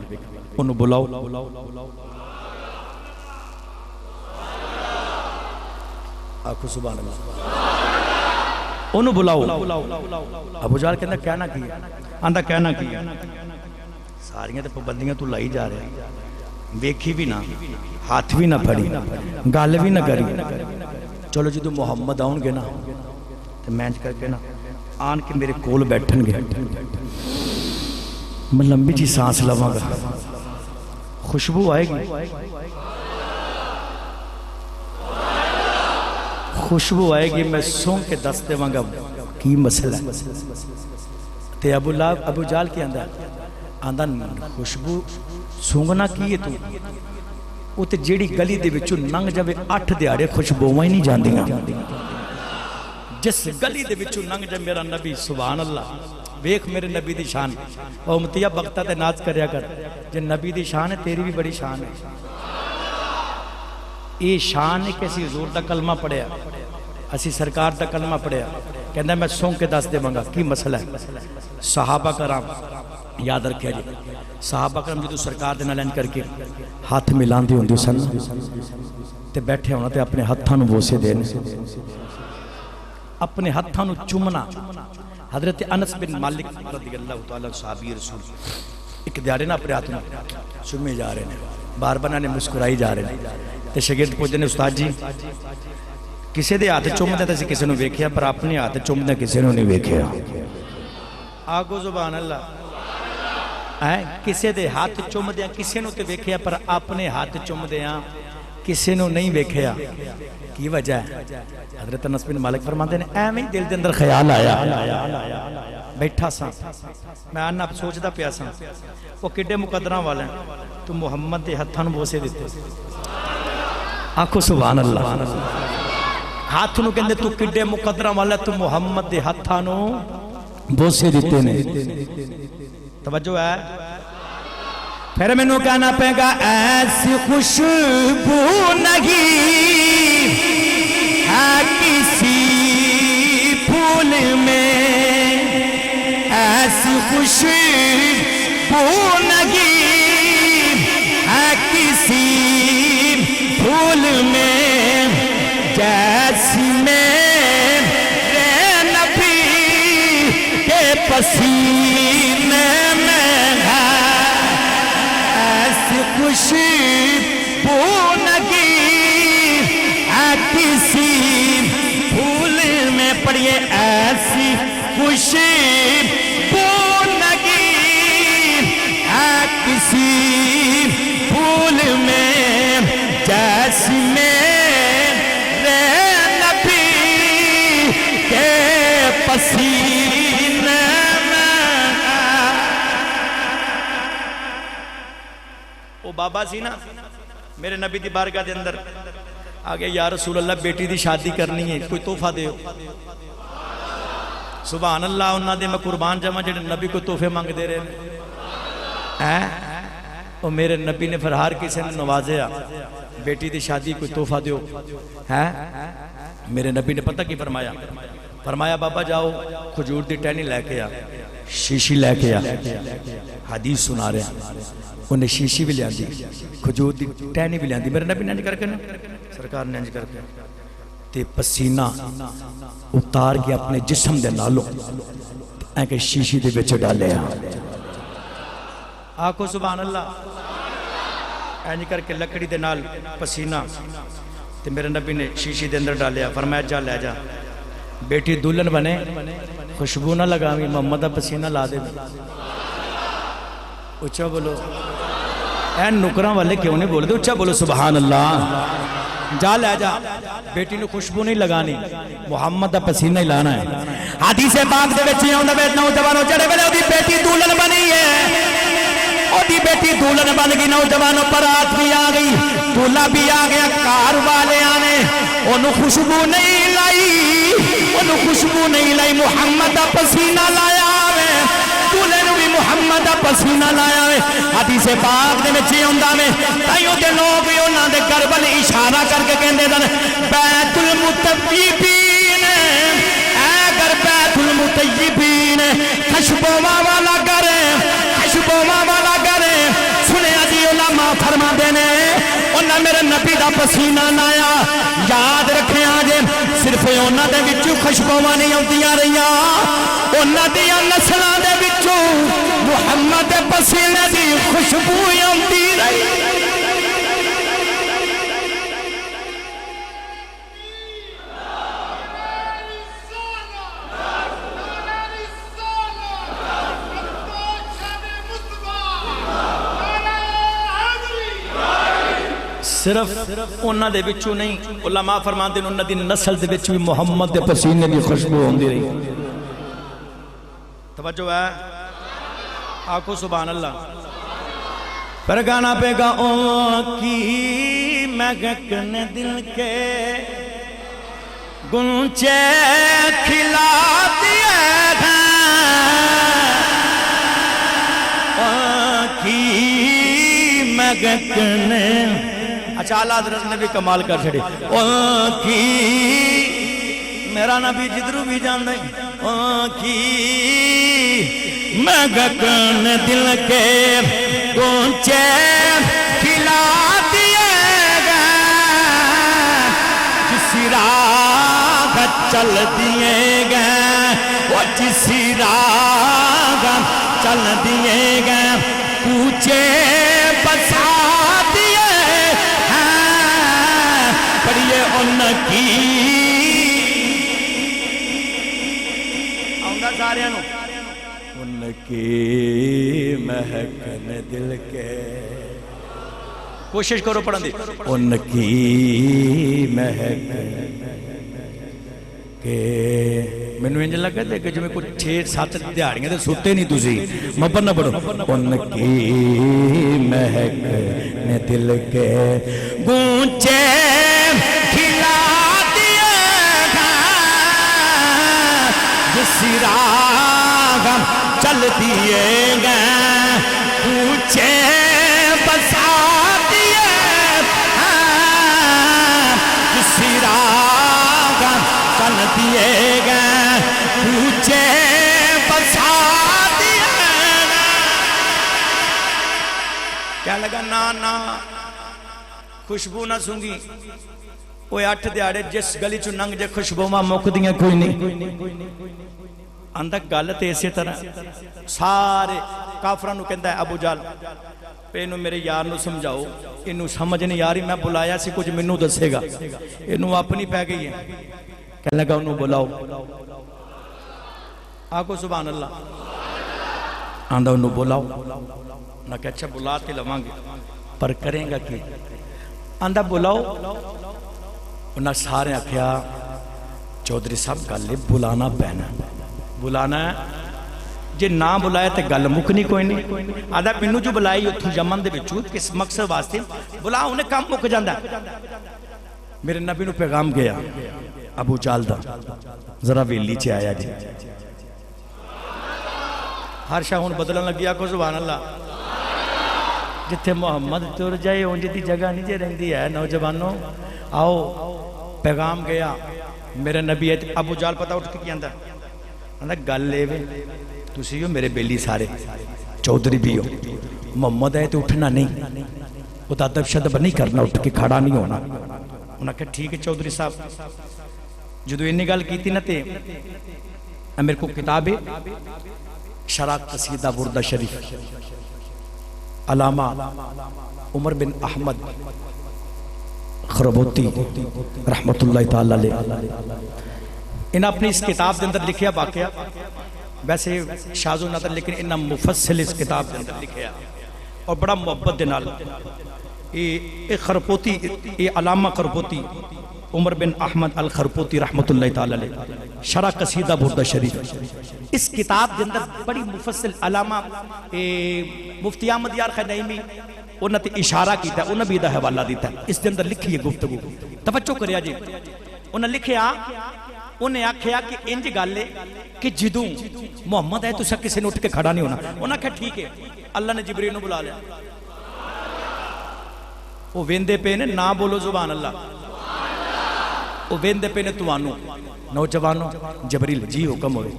انہوں بلاؤ آکھو سبحان اللہ انہوں بلاؤ ابو جہل کہنا کہنا کی آندہ کہنا کی ساریاں تے پابندیاں تو لائی جا رہے ہیں ویکھی بھی نہ ہاتھ بھی نہ پھڑی گل بھی نہ کری چلو جدو محمد آؤں گے نا تو مینج کر کے نا آن کے میرے کول بیٹھن گے میں لمبی جی سانس لواں گا خوشبو آئے گی خوشبو آئے گی میں سونگ کے دس دے وانگا کی مسئلہ تے ابو جال کے اندر خوشبو سونگنا کی ہے تو وہ تے جیڑی گلی دے وچوں ننگ جاوے 8 دیہاڑے خوشبوواں ہی نہیں جاندیاں جس گلی دے وچوں ننگ جاوے میرا نبی سبحان اللہ ویکھ میرے نبی دی شان او امتیہ بغتہ تے ناز کریا کر جے نبی دی شان ہے تیری بھی بڑی شان ہے یہ شان ہے کہ اسی حضور دا کلمہ پڑھیا اسی سرکار دا کلمہ پڑھیا کہنا میں سونگ کے دس دے منگا کی مسئلہ ہے صحابہ کرام یاد رکھے جی صحابہ کرام جدو سرکار دے نالین کر کے ہاتھ ملان دی ہوندی سن تے بیٹھے ہونا تے اپنے ہتھاں نو بوسے دینے اپنے ہتھاں نو چومنا حضرت انس بن مالک رضی اللہ تعالیٰ صحابی رسول ایک دیارے نا اپنے ہاتھ نو چومے جا رہے ہیں بار بار نے مسکرائی جا رہے ہیں تے شاگرد پوچھتے ہیں استاد جی کسے دے ہاتھ چومدے تے کسے نو ویکھیا پر اپنے ہاتھ چومدے کسے نو نہیں ویکھیا آگو سبحان اللہ کسے دے ہاتھ چومدے کسے نو تے ویکھیا پر اپنے ہاتھ چومدے کسے نو نہیں ویکھیا کی وجہ ہے حضرت انس بن مالک فرماتے ہیں اے میں دل دے اندر خیال آیا بیٹھا سا میں آنا سوچدا پیا سا وہ کڈے مقدراں والے تو محمد دے ہتھاں نو بوسے دتے آکھو سبحان اللہ ہاتھ نو کہندے تو کڈے مقدراں والا تو محمد دے ہتھاں نو بوسے دتے نے توجہ ہے پھر میں نو کہنا پہ گا ایسی خوشبو نہیں ہے کسی پھول میں ایسی خوشبو نہیں ہے کسی پھول میں جیسی میرے نبی کے پسینے میں ہے ایسی خوشبو نہیں ہے کسی پھول میں پڑھیے ایسی خوشبو نہیں ہے کسی پھول میں جیسی میرے نبی پسینے میں وہ بابا سی نا میرے نبی دی بارگاہ دے اندر آگے یا رسول اللہ بیٹی دی شادی کرنی ہے کوئی تحفہ دے ہو سبحان اللہ انہاں دے میں قربان جمع جڑے نبی کو تحفے مانگ دے رہے ہیں اور میرے نبی نے پھر ہر کسی نے نوازیا بیٹی دی شادی کوئی تحفہ دیو میرے نبی نے پتہ کی فرمایا فرمایا بابا جاؤ کھجور دی ٹہنی لے کے آ شیشی لے کے آ حدیث سنا رہے ہیں انہیں شیشی بھی لیا دی کھجور دی ٹہنی بھی لیا دی میرے نبی نے انج کر کے نا سرکار نے انج کر کے تے پسینہ اتار کے اپنے جسم دے نالوں کہ شیشی دے بچے ڈالے ہیں آنکھو سبحان اللہ اینج کر کے لکڑی دے نال پسینہ تے میرے نبی نے شیشی دے اندر ڈالیا فرمایا جا لے جا بیٹی دلہن بنے خوشبو نہ لگاوی محمد دا پسینہ لا دے اچھا بولو اے نکراں والے کیوں نہیں بول دے اچھا بولو سبحان اللہ جا لے جا بیٹی نے خوشبو نہیں لگانی محمد دا پسینہ ہی لانا ہے حدیث پاک دے وچ آوندا وے نوجوانوں جڑے ویلے اودی بیٹی دلہن بنی ہے اودی بیٹی دلہن بن گئی نوجوانوں برات بھی آ گئی دلہا بھی آ گیا کار والے آنے انہوں خوشبو نہیں لائی محمد دا پسینہ لایا ہے دلہے نو بھی محمد دا پسینہ لایا ہے حدیث پاک دے وچ آوندا وے تائیوں دے لوگ بھی انہاں دے گھر ول اشارہ کر کے کہندے دن بیت المطیبین اے گھر بیت المطیبین خوشبواں والا گھر خوشبواں والا گھر سنے جی علماء فرما دینے انہاں میرے نبی دا پسینہ لایا یاد رکھیں آجے صرف انہاں دے وچوں خوشبواں نہیں ہوندیاں رہیاں انہاں دیاں نسلاں دے وچوں محمد دے پسینے دی خوشبو ہوندی رہی صرف انہاں دے بچوں نہیں علماء فرمان دے انہاں دی نسل دے بچوں بھی محمد دے پسینے دی خوشبو ہوندی رہی توجہ ہے آنکھو سبحان اللہ پر گانا پہ گا اون کی مہکن دل کے گنچے کھلا دیے اون کی مہکن اچھا اللہ حضرت نے بھی کمال کر چھڑی اون کی میرا نبی جدرو بھی جان دیں اون کی مہکن دل کے گونچے کھلا دیے گا جسی راہ چل دیے گا وہ جسی راہ چل دیے گا کوچے بسا ان کی آؤندا سارے نو ان کی مہکن دل کے کوشش کرو پڑھن دی ان کی مہکن کے میں نو انج لگا دے کہ جو میں کچھ 6-7 دیہاڑیاں تے سوتے نہیں تسی مبر نہ پڑھو ان کی مہکن دل کے گونچے جسی راہ چل دیے گئے کوچے بسا دیے جسی راہ چل دیے گئے کوچے بسا دیے کیا لگا نا خوشبو نہ سونگی وہ 8 دیاڑے جس گلی چو ننگ جے خوشبو ماں موک دیاں کوئی نہیں اندھا گالت ایسے طرح سارے کافرانو کہندہ ہے ابو جال پہ انہوں میرے یار نو سمجھاؤ انہوں سمجھ نہیں یاری میں بلایا سی کچھ منو دسے گا انہوں اپنی پہ گئی ہے کہنے لگا انہوں بلاؤ آگو سبحان اللہ آندھا انہوں بلاؤ نہ کہ اچھا بلاتے لوانگے پر کریں گا کہ آندھا بلاؤ انہاں سارے اکھیا چودھری صاحب کا لب بلانا پہنا بلانا ہے جے نہ بلایا تے گل مکنی کوئی نہیں. آدھا مینوں جو بلائی اتھوں یمن دے وچوں کس مقصد واسطے بلا انہیں کام مک جاندا. میرے نبی نو پیغام گیا ابو جہل دا ذرا ویلی چ آیا جی. ہر شاہ ہن بدلن لگیا کو سبحان اللہ. جتھے محمد تر جائے اونج دی جگہ نہیں جے رہندی ہے. نوجوانوں آؤ پیغام گیا میرے نبی. ابو جہل پتہ اٹھ کے کیندا آندا گل لے وے تسی ہو میرے بیلی سارے چودھری بھی ہو. محمد ہے تو اٹھنا نہیں, وہ تو ادب شدب نہیں کرنا, اٹھ کے کھڑا نہیں ہونا. انہوں نے کہا ٹھیک ہے چودھری صاحب. جدو انہیں گل کی تھی نا تے میرے کو کتاب ہے شرح قصیدہ بردہ شریف علامہ عمر بن احمد خربوتی رحمت اللہ تعالی علیہ انہاں اپنی اس کتاب دے اندر لکھیا واقعہ. ویسے شاذ و نادر لیکن انہاں مفصل اس کتاب دے اندر لکھیا اور بڑا محبت دے نال. یہ خرپوتی یہ علامہ خرپوتی عمر بن احمد الخرپوتی رحمت اللہ تعالی علیہ شرح قصیدہ بردہ شریف اس کتاب دے اندر بڑی مفصل علامہ مفتی احمد یار خنیمی انہوں نے اشارہ کیتا ہے, انہوں نے بھی دا حوالہ دیتا ہے. اس دے اندر لکھی ہے گفتگو, توجہ کریا جی. انہوں نے لکھیا انہیں آکھیا کہ انج گل ہے کہ جدوں محمد ہے تو سا کسی نے اٹھ کے کھڑا نہیں ہونا. انہوں نے کہا ٹھیک ہے. اللہ نے جبریل نے بلا لیا. وہ ویندے پہ نے نہ بولو سبحان اللہ. وہ ویندے پہ نے توانو نوجوانوں جبریل جی حکم ہوئے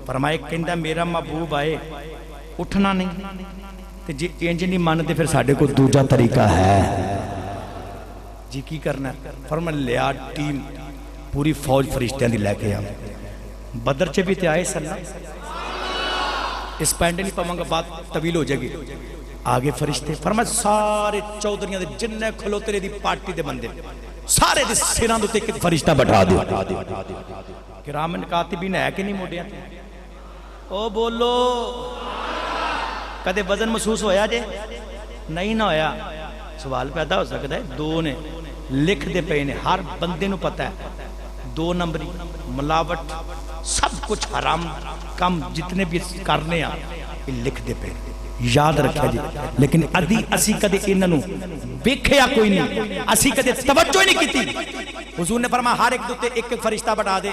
فرمائے کہندہ میرا محبوب آئے اٹھنا نہیں تے جی انج نہیں مانتے پھر ساڑھے کو دوجہ طریقہ ہے جی کی کرنا ہے. فرمائے لیا ٹیم پوری فوج فرشتیاں دی لے کے آئے. بدر چے بھی تے آئے صلی اللہ اس پینڈے نہیں پاؤں گا بات طویل ہو جائے گی. آگے فرشتے فرمائے سارے چودھریاں دے جنہیں کھلوتے دی پارٹی دے بندے سارے دے سیران دے ایک فرشتہ بٹھا دیا. کرامن کاتبین ہے کہ نہیں موڑیاں او بولو کدے وزن محسوس ہویا جے نہیں نہ ہویا. سوال پیدا ہو سکتا ہے دو نے لکھ دے پہ نے ہر بندے نو پتہ ہے 2 نمبری ملاوٹ سب کچھ حرام کم جتنے بھی کرنے ہیں لکھ دے پہ یاد رکھا جی. لیکن ادھی اسی کدے انہوں بیکھیا کوئی نہیں, اسی کدے توجہ نہیں کی تھی. حضور نے فرمایا ہر ایک دوتے ایک ایک فرشتہ بٹھا دے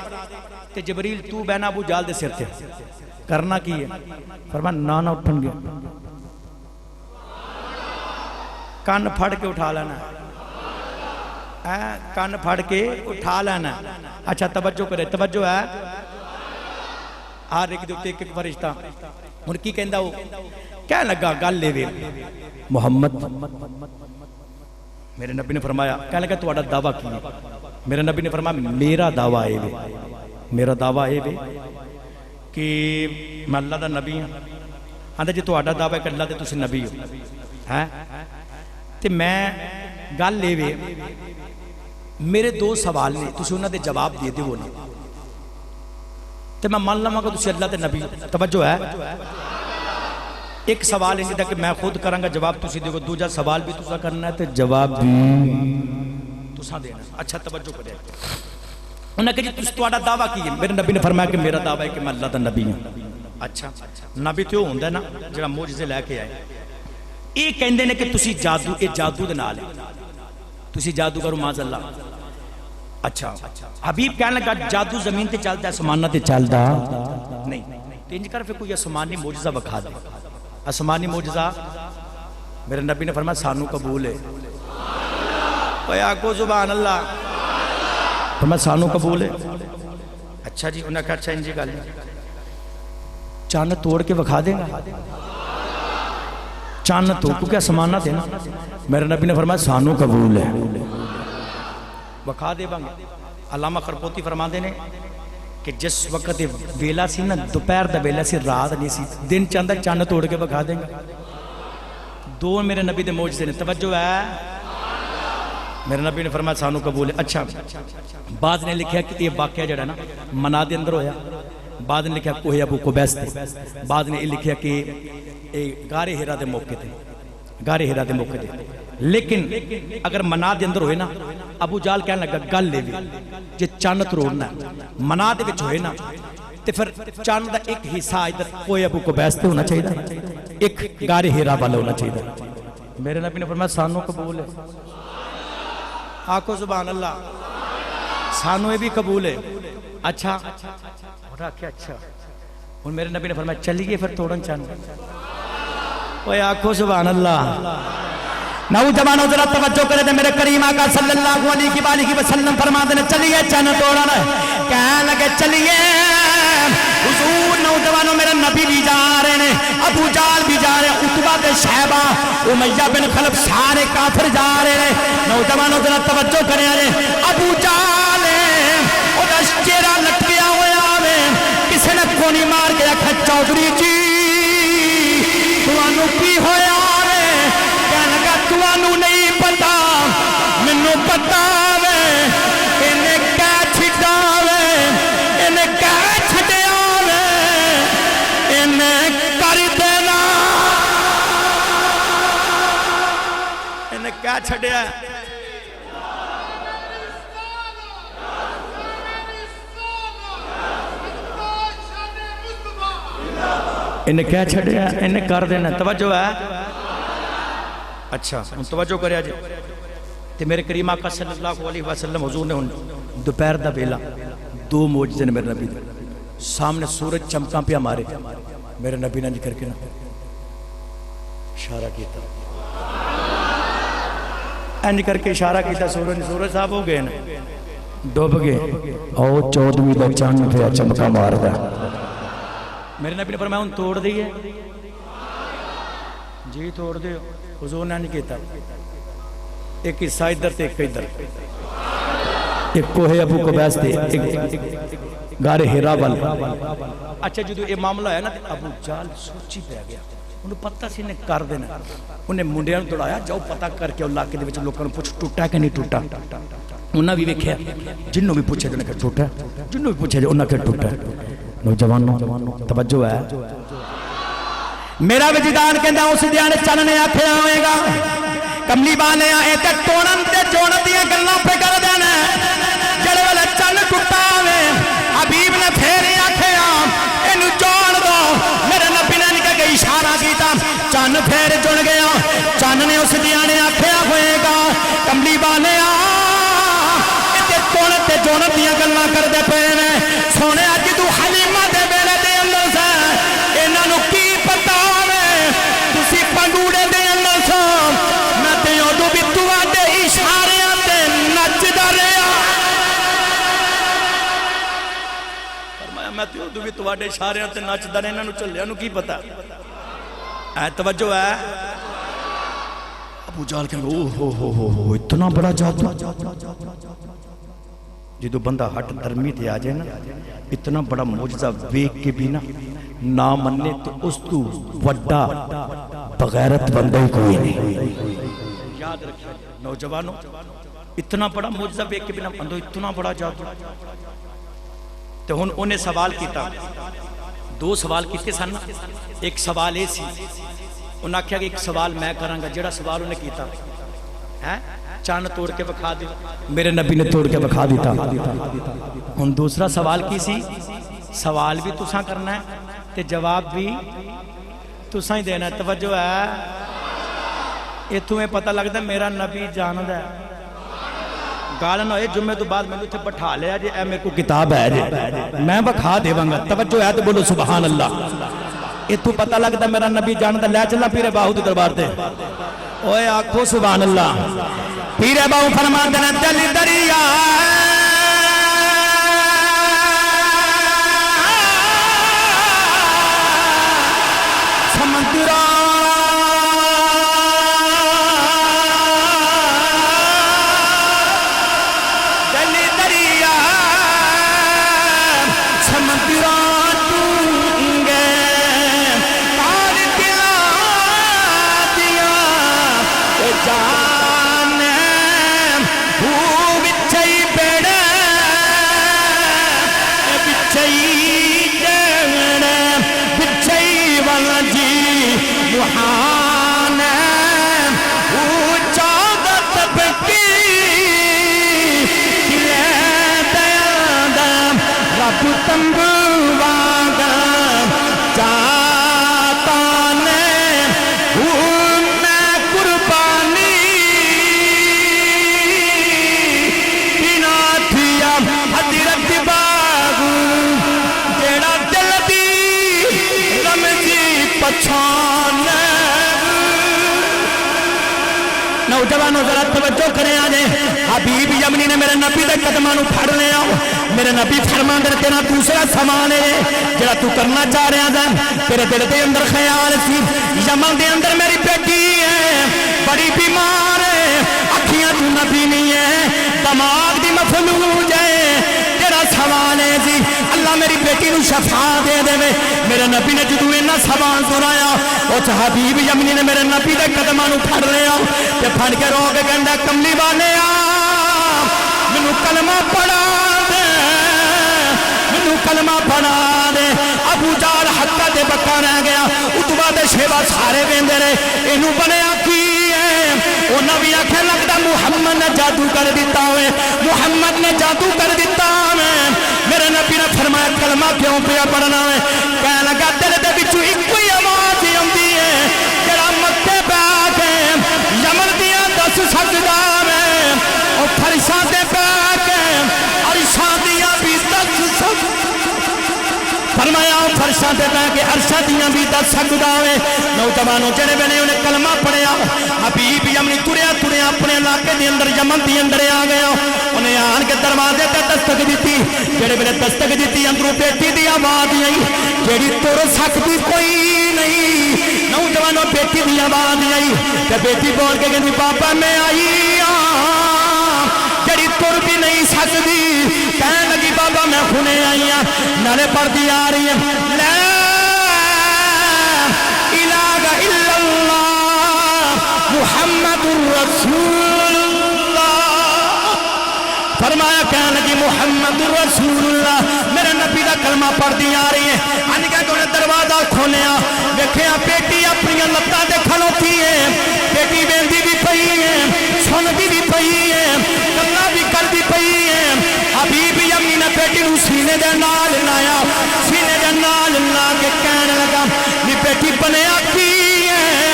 تے جبریل تو بہنا ابو جہل دے سر تے کرنا کی ہے. فرمایا نہ اٹھن گیا کان پھڑ کے اٹھا لینا کان پھڑ کے اٹھا لینا. اچھا توجہ کرے توجہ ہے ہر ایک دوتے ایک ایک فرشتہ. ان کی کہندہ ہو کیا لگا گل لے وے محمد میرے نبی نے فرمایا کیا لگا تو اڑا دعویٰ کی. میرے نبی نے فرمایا میرا دعویٰ ہے وے میرا دعویٰ ہے وے کہ میں اللہ دا نبی ہوں. آندھا جی تو اڑا دعویٰ ہے کہ اللہ دے تسی نبی ہو تے میں گل لے وے میرے 2 سوال نے تسی انہاں دے جواب دے دے وہ نہیں تے میں مان لما کہ تسی اللہ دے نبی ہو. توجہ ہے ایک سوال انجھے تھا کہ میں خود کروں گا جواب تسی دے گو. دوجہ سوال بھی تسا کرنا ہے تے جواب بھی تسا دینا. اچھا توجہ کرے انہوں نے کہا جی تس تو آڑا دعویٰ کی ہے. میرے نبی نے فرمایا کہ میرا دعویٰ ہے کہ میں اللہ دا نبی ہوں. اچھا نبی تو ہوندہ ہے نا جڑا موجزے لے کے آئے. ایک کہندے نے کہ تسی جادو اے جادو دے نال ہے تسی جادو کرو معاذ اللہ. اچھا حبیب کہنے لگا جادو زمین تے چلتا ہے سمانہ تے چلتا نہیں. تینج کر پھر کوئی اسمانی موجزہ بکھا دے. اسمانی موجزہ میرے نبی نے فرمایا سانو قبول ہے. اوہ آکو سبحان اللہ فرمایا سانو قبول ہے. اچھا جی انہوں نے کہا اچھا انجی گل چاند توڑ کے بکھا دیں گا چاند توڑ کیونکہ اسمانہ تھے نا. میرے نبی نے فرمایا سانو قبول ہے بکھا دے بانگے. علامہ خرپوتی فرما دینے کہ جس وقت ویلا سی نا دوپہر دا ویلا سی رات نہیں سی دن چاندہ چاند توڑ کے بکھا دیں گا. 2 میرے نبی دے موجزے نے. توجہ ہے میرے نبی نے فرمایا سانو قبول ہے. اچھا بعض نے لکھیا کہ یہ واقعہ جڑا نا منا دے اندر ہویا. بعض نے لکھیا کوہ ابو قبیس تھے. بعض نے لکھیا کہ غار ہرا دے موقع تھے غار ہرا دے موقع تھے. لیکن اگر منا دے اندر ہوئے نا ابو جہل کہنے لگا گل لے بھی جے چاند توڑنا منا دے وچ ہوئے نا تے پھر چاند دا ایک حصہ ادھر کوئی ابو کو بیستے ہونا چاہیے، ایک غار ہیرا والا ہونا چاہیے. میرے نبی نے فرمایا سانو قبول ہے. آکھو سبحان اللہ. سانو یہ بھی قبول ہے. اچھا اچھا اور میرے نبی نے فرمایا چلیے پھر توڑن چاند. اوے آکھو سبحان اللہ. نوجوانوں ذرا توجہ کرے تھے، میرے کریم آقا صلی اللہ علیہ وسلم فرماتے ہیں چلیے چند توڑن. کہنے لگے چلیے. حضور نوجوانوں میرے نبی بھی جا رہے ہیں، ابو جال بھی جا رہے ہیں، عتبہ بن شیبہ، امیہ بن خلف، سارے کافر جا رہے ہیں. نوجوانوں ذرا توجہ کرے ہیں. ابو جال وہ چہرہ لٹکیا ہوا ہے، کسی نے کونی مار کے آکھا چودھری جی تانوں کی ہویا ہے؟ کہنے لگا تانوں نہیں پتا مینوں پتا وے. انہیں کہہ چھڈا وے، انہیں کہہ چھڈیا وے، انہیں کر دینا، انہیں کہہ چھڈیا. انہیں کیا چھڑیا، انہیں کر دینا. توجہ ہے. اچھا توجہ کریا جی. تے میرے کریم آقا صلی اللہ علیہ وسلم حضور نے دوپہر دا ویلا دو معجزے نے میرے نبی دے سامنے سورج چمکاں پہ مارے. میرے نبی نے کر کے نا اشارہ کیتا، انج کر کے اشارہ کیتا. سورج صاحب ہو گئے نا، ڈوب گئے. او 14ویں دا چاند پہ چمکا مار دا. میرے نبی نے فرمایا ان توڑ دیئے جی، توڑ دیو. حضور نے نہیں کیتا. ایک حصہ ادھر تے ایک ادھر، ایک کوہ ابو قبیس تے ایک غار ہیرا والا. اچھا جدو یہ معاملہ ہے نا ابو جال سوچی پہ گیا، انہوں پتہ سی نے کر دینا. انہیں منڈیاں دوڑایا جاؤ پتہ کر کے علاقے دے وچ لوکاں نوں پوچھ ٹوٹا کہ نہیں ٹوٹا. انہاں بھی ویکھیا، جنوں بھی پوچھے جو نے کہ ٹوٹا، جنوں بھی پوچھے جو انہاں کہ ٹوٹا. نوجوانوں توجہ ہے. میرا وجدان کہندا اس دیانے چن نے آکھیا ہوئے گا کملی بانے آئے تے ٹوڑن تے جوڑ دیاں گلاں پہ کر دینا. جڑے والے چن ٹوٹا ہوئے حبیب نے پھر آکھیا اینو جوڑ دو. میرے نبی نے کہا کہ اشارہ کیتا، چن پھر جڑ گیا. چن نے اس دیانے آکھیا ہوئے گا کملی بانے تے ٹوڑن تے جوڑ دیاں گلاں کر دے پے نے. سونے اج تو حلیمہ دے بیڑے دے اندر سے انہاں نوں کی پتا ہوے تسی پنگوڑے دے اندر سو. میں تے اودوں بھی تواڈے اشاریاں تے نچدا رہیا. فرمایا میں تے اودوں بھی تواڈے اشاریاں تے نچدا رہیا. انہاں نوں چلیاں نوں کی پتا. اے توجہ ہے. ابو جہل کہے او ہو اتنا بڑا جادو. جدو بندہ ہٹ درمی تے آ جائے نا اتنا بڑا معجزہ ویکھ کے بھی نہ مننے تو اس تو وڈا بغیرت بندہ ہی کوئی نہیں. یاد رکھیں نوجوانوں، اتنا بڑا معجزہ ویکھ کے بھی نہ بندہ اتنا بڑا جادو. تو ہن انہیں سوال کیتا، دو سوال کیتے سن. ایک سوال یہ سی، انہاں کہا کہ ایک سوال میں کراں گا. جڑا سوال انہیں کیتا ہے چاند توڑ کے بکھا دی. میرے نبی نے توڑ کے بکھا دیتا. ہن دوسرا سوال کی سی، سوال بھی تساں کرنا ہے تے جواب بھی تساں ہی دینا ہے. توجہ ہے. یہ تمہیں پتہ لگتا ہے میرا نبی جاند ہے. گال نہ ہوئے جمعے تو بعد میں نے بٹھا لیا جی اے میرے کو کتاب ہے جی میں بکھا دے گا. توجہ ہے تو بولو سبحان اللہ. یہ تو پتہ لگتا ہے میرا نبی جاند ہے. لے چلا پیرے باہو دے دربار تے. اوے آکھو سبحان اللہ. پیرے باہو فرماتے ہیں دل دریا سمندرا دل دریا سمندرا تونگے کار دلا دیا جان تمبوا نوجوانوں ذرا توجہ کریں آجے حبیب یمنی نے میرے نبی دے قدماں نو پھڑ لیا میرے نبی فرماندے نے تیرا دوسرا سوال ہے جڑا تو کرنا چاہ رہا ہے تیرے دل دے اندر خیال سی یمن دے اندر میری بیٹی ہے بڑی بیمار ہے اکھیاں تو نبی نہیں ہے دماغ دی مفلوج ہے تیرا سوال ہے جی اللہ میری بیٹی نو شفا دے دے میرے نبی نے جدو اینا سوال سنایا اس حبیب یمنی نے میرے نبی دے قدماں نو پھڑ لیا تے پھڑ کے رو کے کہندا کملی والے مینو کلمہ پڑھا دے مینو کلمہ پڑھا دے ابو جال حقہ دے بکا رہ گیا اتبا دے شیبہ سارے بیندے رہے انہوں بنیا کی ہے وہ نبی آنکھیں لگتا محمد نے جادو کر دیتا ہوئے محمد نے جادو کر دیتا ہوئے میرے نبی نے فرمایا کلمہ کیوں پیا پڑھنا ہے کہنے لگا دل دے بچو ایک کوئی آواز ہی ہوندی ہے جڑا مکے بیٹھ ہے یمن دیاں دس سجدہ میں اور فرشاں دے بیٹھ ہے عرشاں دیاں بھی دس سجدہ فرمایا فرشاں تے بیٹھ کے عرشاں دیاں بھی دس سجدہ ہوئے نوجوانوں جڑے ویلے انہیں کلمہ پڑھیا حبیب یمنی تریا تریا اپنے علاقے دے اندر یمن دے اندر آ گیا انہیں آن کے دروازے تے دستک دیتی جڑے ویلے دستک دیتی اندروں بیٹی دی آواز آئی جڑی تر سکتی کوئی نہیں نوجوانوں بیٹی دی آواز آئی تے بیٹی بول کے کہندی بابا میں آئی جڑی تر بھی نہیں سکتی کہنے لگی بابا میں خونے آئی ہوں نالے پردی آ رہی ہے لا الہ الا اللہ محمد رسول اللہ فرمایا کہنے لگی محمد رسول اللہ میرے نبی دا کلمہ پڑھتی آ رہی ہے آنے کہ انہیں دروازہ کھولیا دیکھیں بیٹی اپنی لتاں دے کھلوتی ہے بیٹی بیندی بھی پئی ہے سنتی بھی پئی ہے کلہ بھی کر دی پئی ہے حبیب یمنی نے بیٹی نو سینے دے نال لایا سینے دے نال لا کے کہنے لگا یہ بیٹی بنیا کی ہے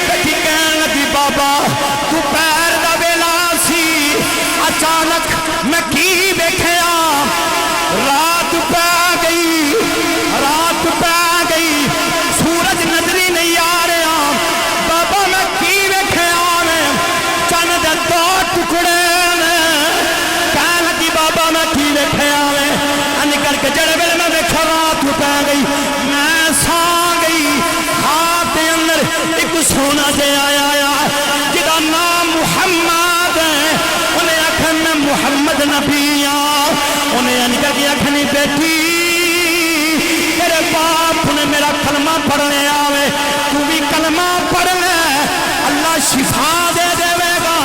بیٹی کہنے لگی بابا تو پیر دا ویلا سی اچانک میں کی دیکھیا رات پہ گئی سورج نظری نہیں آ رہا بابا میں کی دیکھیا چند دے دو ٹکڑے کہنے لگی بابا میں کی دیکھیا نکل کے جڑے ویلے میں دیکھا رات پہ گئی میں سا گئی ہاتھ دے اندر ایک سونا سے آیا جدا نام محمد ہے انہیں آکھن میں محمد نبی انہیں نکل کے آکھنی بیٹی میرے باپ نے میرا کلمہ پڑھنے آوے تو بھی کلمہ پڑھنے اللہ شفا دے دے گا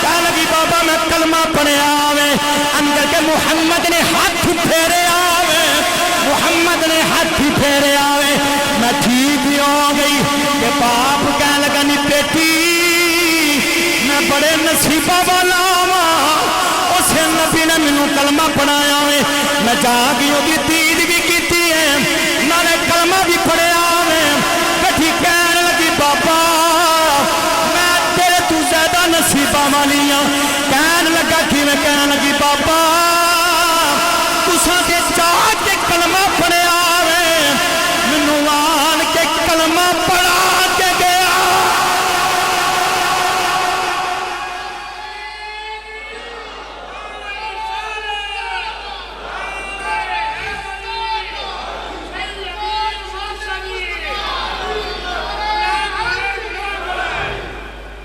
کہنے لگی بابا میں کلمہ پڑھنے آوے اندر کے محمد نے ہاتھ پھیرے آوے محمد نے ہاتھ پھیرے آوے میں ٹھیک ہی ہو گئی کہ باپ کہنے لگا نی بیٹی میں بڑے نصیبہ والا اسے نبی نے منو کلمہ پڑھایا ہے میں جاگی ہوگی دید بھی کیتی ہے نالے کلمہ بھی پڑھیا ہے کٹھی کہنے لگی بابا میں تیرے تو زیادہ نصیبہ والی ہوں کہنے لگا کہ میں کہنے لگی بابا تساں کے چاہ کے کلمہ پڑھیا ہے منو آن کے کلمہ پڑھا کے گیا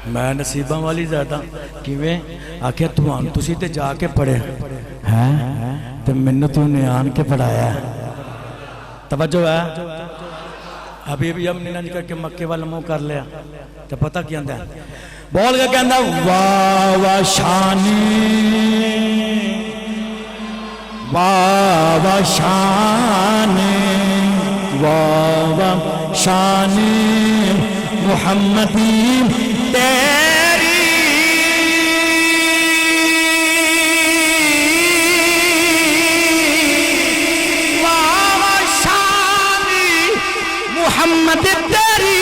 میں نصیبہ والی زیادہ کیویں آکھیا تسی تے جا کے پڑھے ہیں تو منو تو نے آن کے پڑھایا ہے توجہ ہے حبیب یمنی نے نکل کے مکے والا منہ کر لیا تو پتہ کیا اندہ ہے بول کے کہندہ واہ شانی واہ شانی واہ شانی محمدی تیری واہ شانی محمد تیری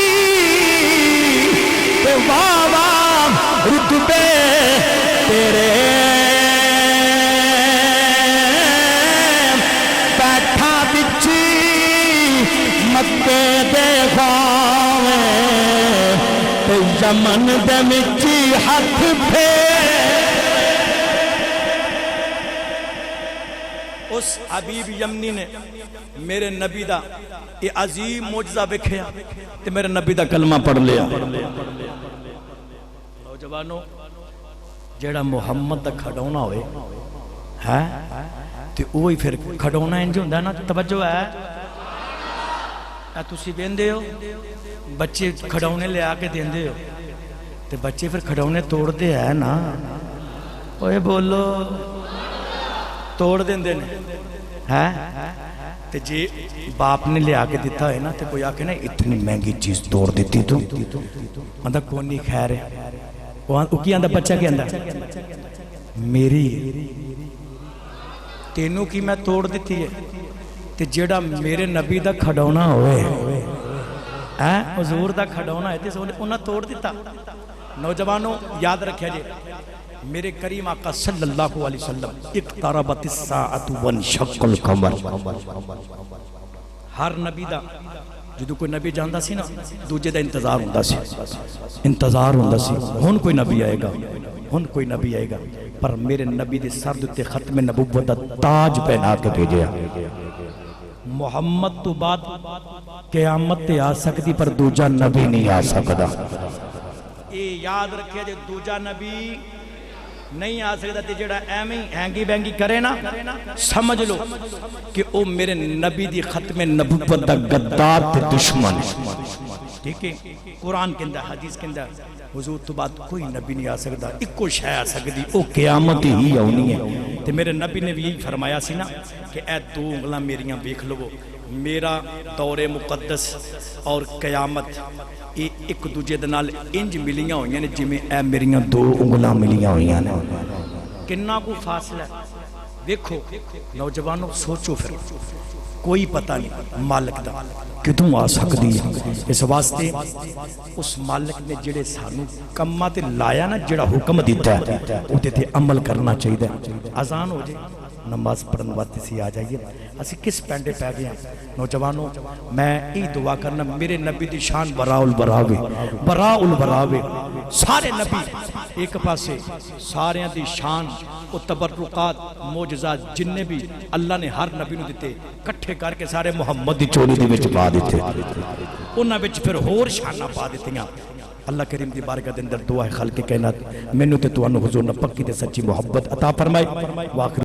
واہ رتبے تیرے بیٹھا بچی مکے دے خواہ یمن دے وچ ہاتھ پھیر اس حبیب یمنی نے میرے نبی دا یہ عظیم معجزہ ویکھیا تے میرے نبی دا کلمہ پڑھ لیا نوجوانوں جیڑا محمد دا کھڑونا ہوئے ہے تے وہی پھر کھڑونا انج ہوندا ہے نا توجہ ہے تسی بیندے ہو بچے کھڑونے لے آ کے دیندے ہو تے بچے پھر کھڑونے توڑ دے ہے نا اوے بولو توڑ دیندے نے ہے تے جی باپ نے لے آ کے دیتا ہے نا تے کوئی آ کے نا اتنی مہنگی چیز توڑ دیتی تو آندہ کونی خیر ہے وہ کی آندہ بچہ کی آندہ میری تینوں کی میں توڑ دیتی ہے تے جیڑا میرے نبی دا کھڑونا ہوئے حضور دا کھڑونا ہے تے انہاں توڑ دیتا نوجوانوں یاد رکھیا جی میرے کریم آقا صلی اللہ علیہ وسلم اقتربت الساعت وانشق القمر ہر نبی دا جدو کوئی نبی جاندہ سی نا دوجہ دا انتظار ہوندہ سی ہون کوئی نبی آئے گا پر میرے نبی دے سر دے ختم نبوت دا تاج پہنا کے بھیجیا محمد تو بعد قیامت تے آ سکتی پر دوجہ نبی نہیں آ سکتا یہ یاد رکھے جو دوجہ نبی نہیں آ سکتا تے جڑا ایمی ہینگی بینگی کرے نا سمجھ لو کہ او میرے نبی دی ختم نبوت دا غدار تے دشمن ٹھیک ہے قرآن کے اندر حدیث کے اندر حضور تو بعد کوئی نبی نہیں آ سکتا ایک شے آ سکتی او قیامت ہی آنی ہے تے میرے نبی نے بھی یہی فرمایا سی نا کہ اے دو انگلاں میریاں دیکھ لو میرا دور مقدس اور قیامت ایک دوجے دنال انج ملیاں ہوئیاں نے جی میں اے میریاں دو انگلاں ملیاں ہوئیاں نے کننا کو فاصلہ ہے دیکھو نوجوانوں سوچو پھر کوئی پتہ نہیں مالک دا کدوں آ سکتی ہے اس واسطے اس مالک نے جڑے سانو کمہ تے لایا نا جڑا حکم دیتا ہے وہ تے عمل کرنا چاہیے اذان ہو جائے نماز پڑھن واسطے سی آ جائیے اسی کس پینڈے پہ گئے ہیں نوجوانوں میں ای دعا کرنا میرے نبی دی شان براء البراوے سارے نبی ایک پاسے سارے دی شان و تبرکات معجزات جننے بھی اللہ نے ہر نبی نو دیتے کٹھے کر کے سارے محمد دی چولی دی وچ پا دیتے انہاں وچ پھر ہور شاناں پا دیتیاں اللہ کریم دی بارگاہ دے اندر دعا ہے خالق کائنات مینوں تے تانوں حضور نے پکی تے سچی محبت عطا فرمائے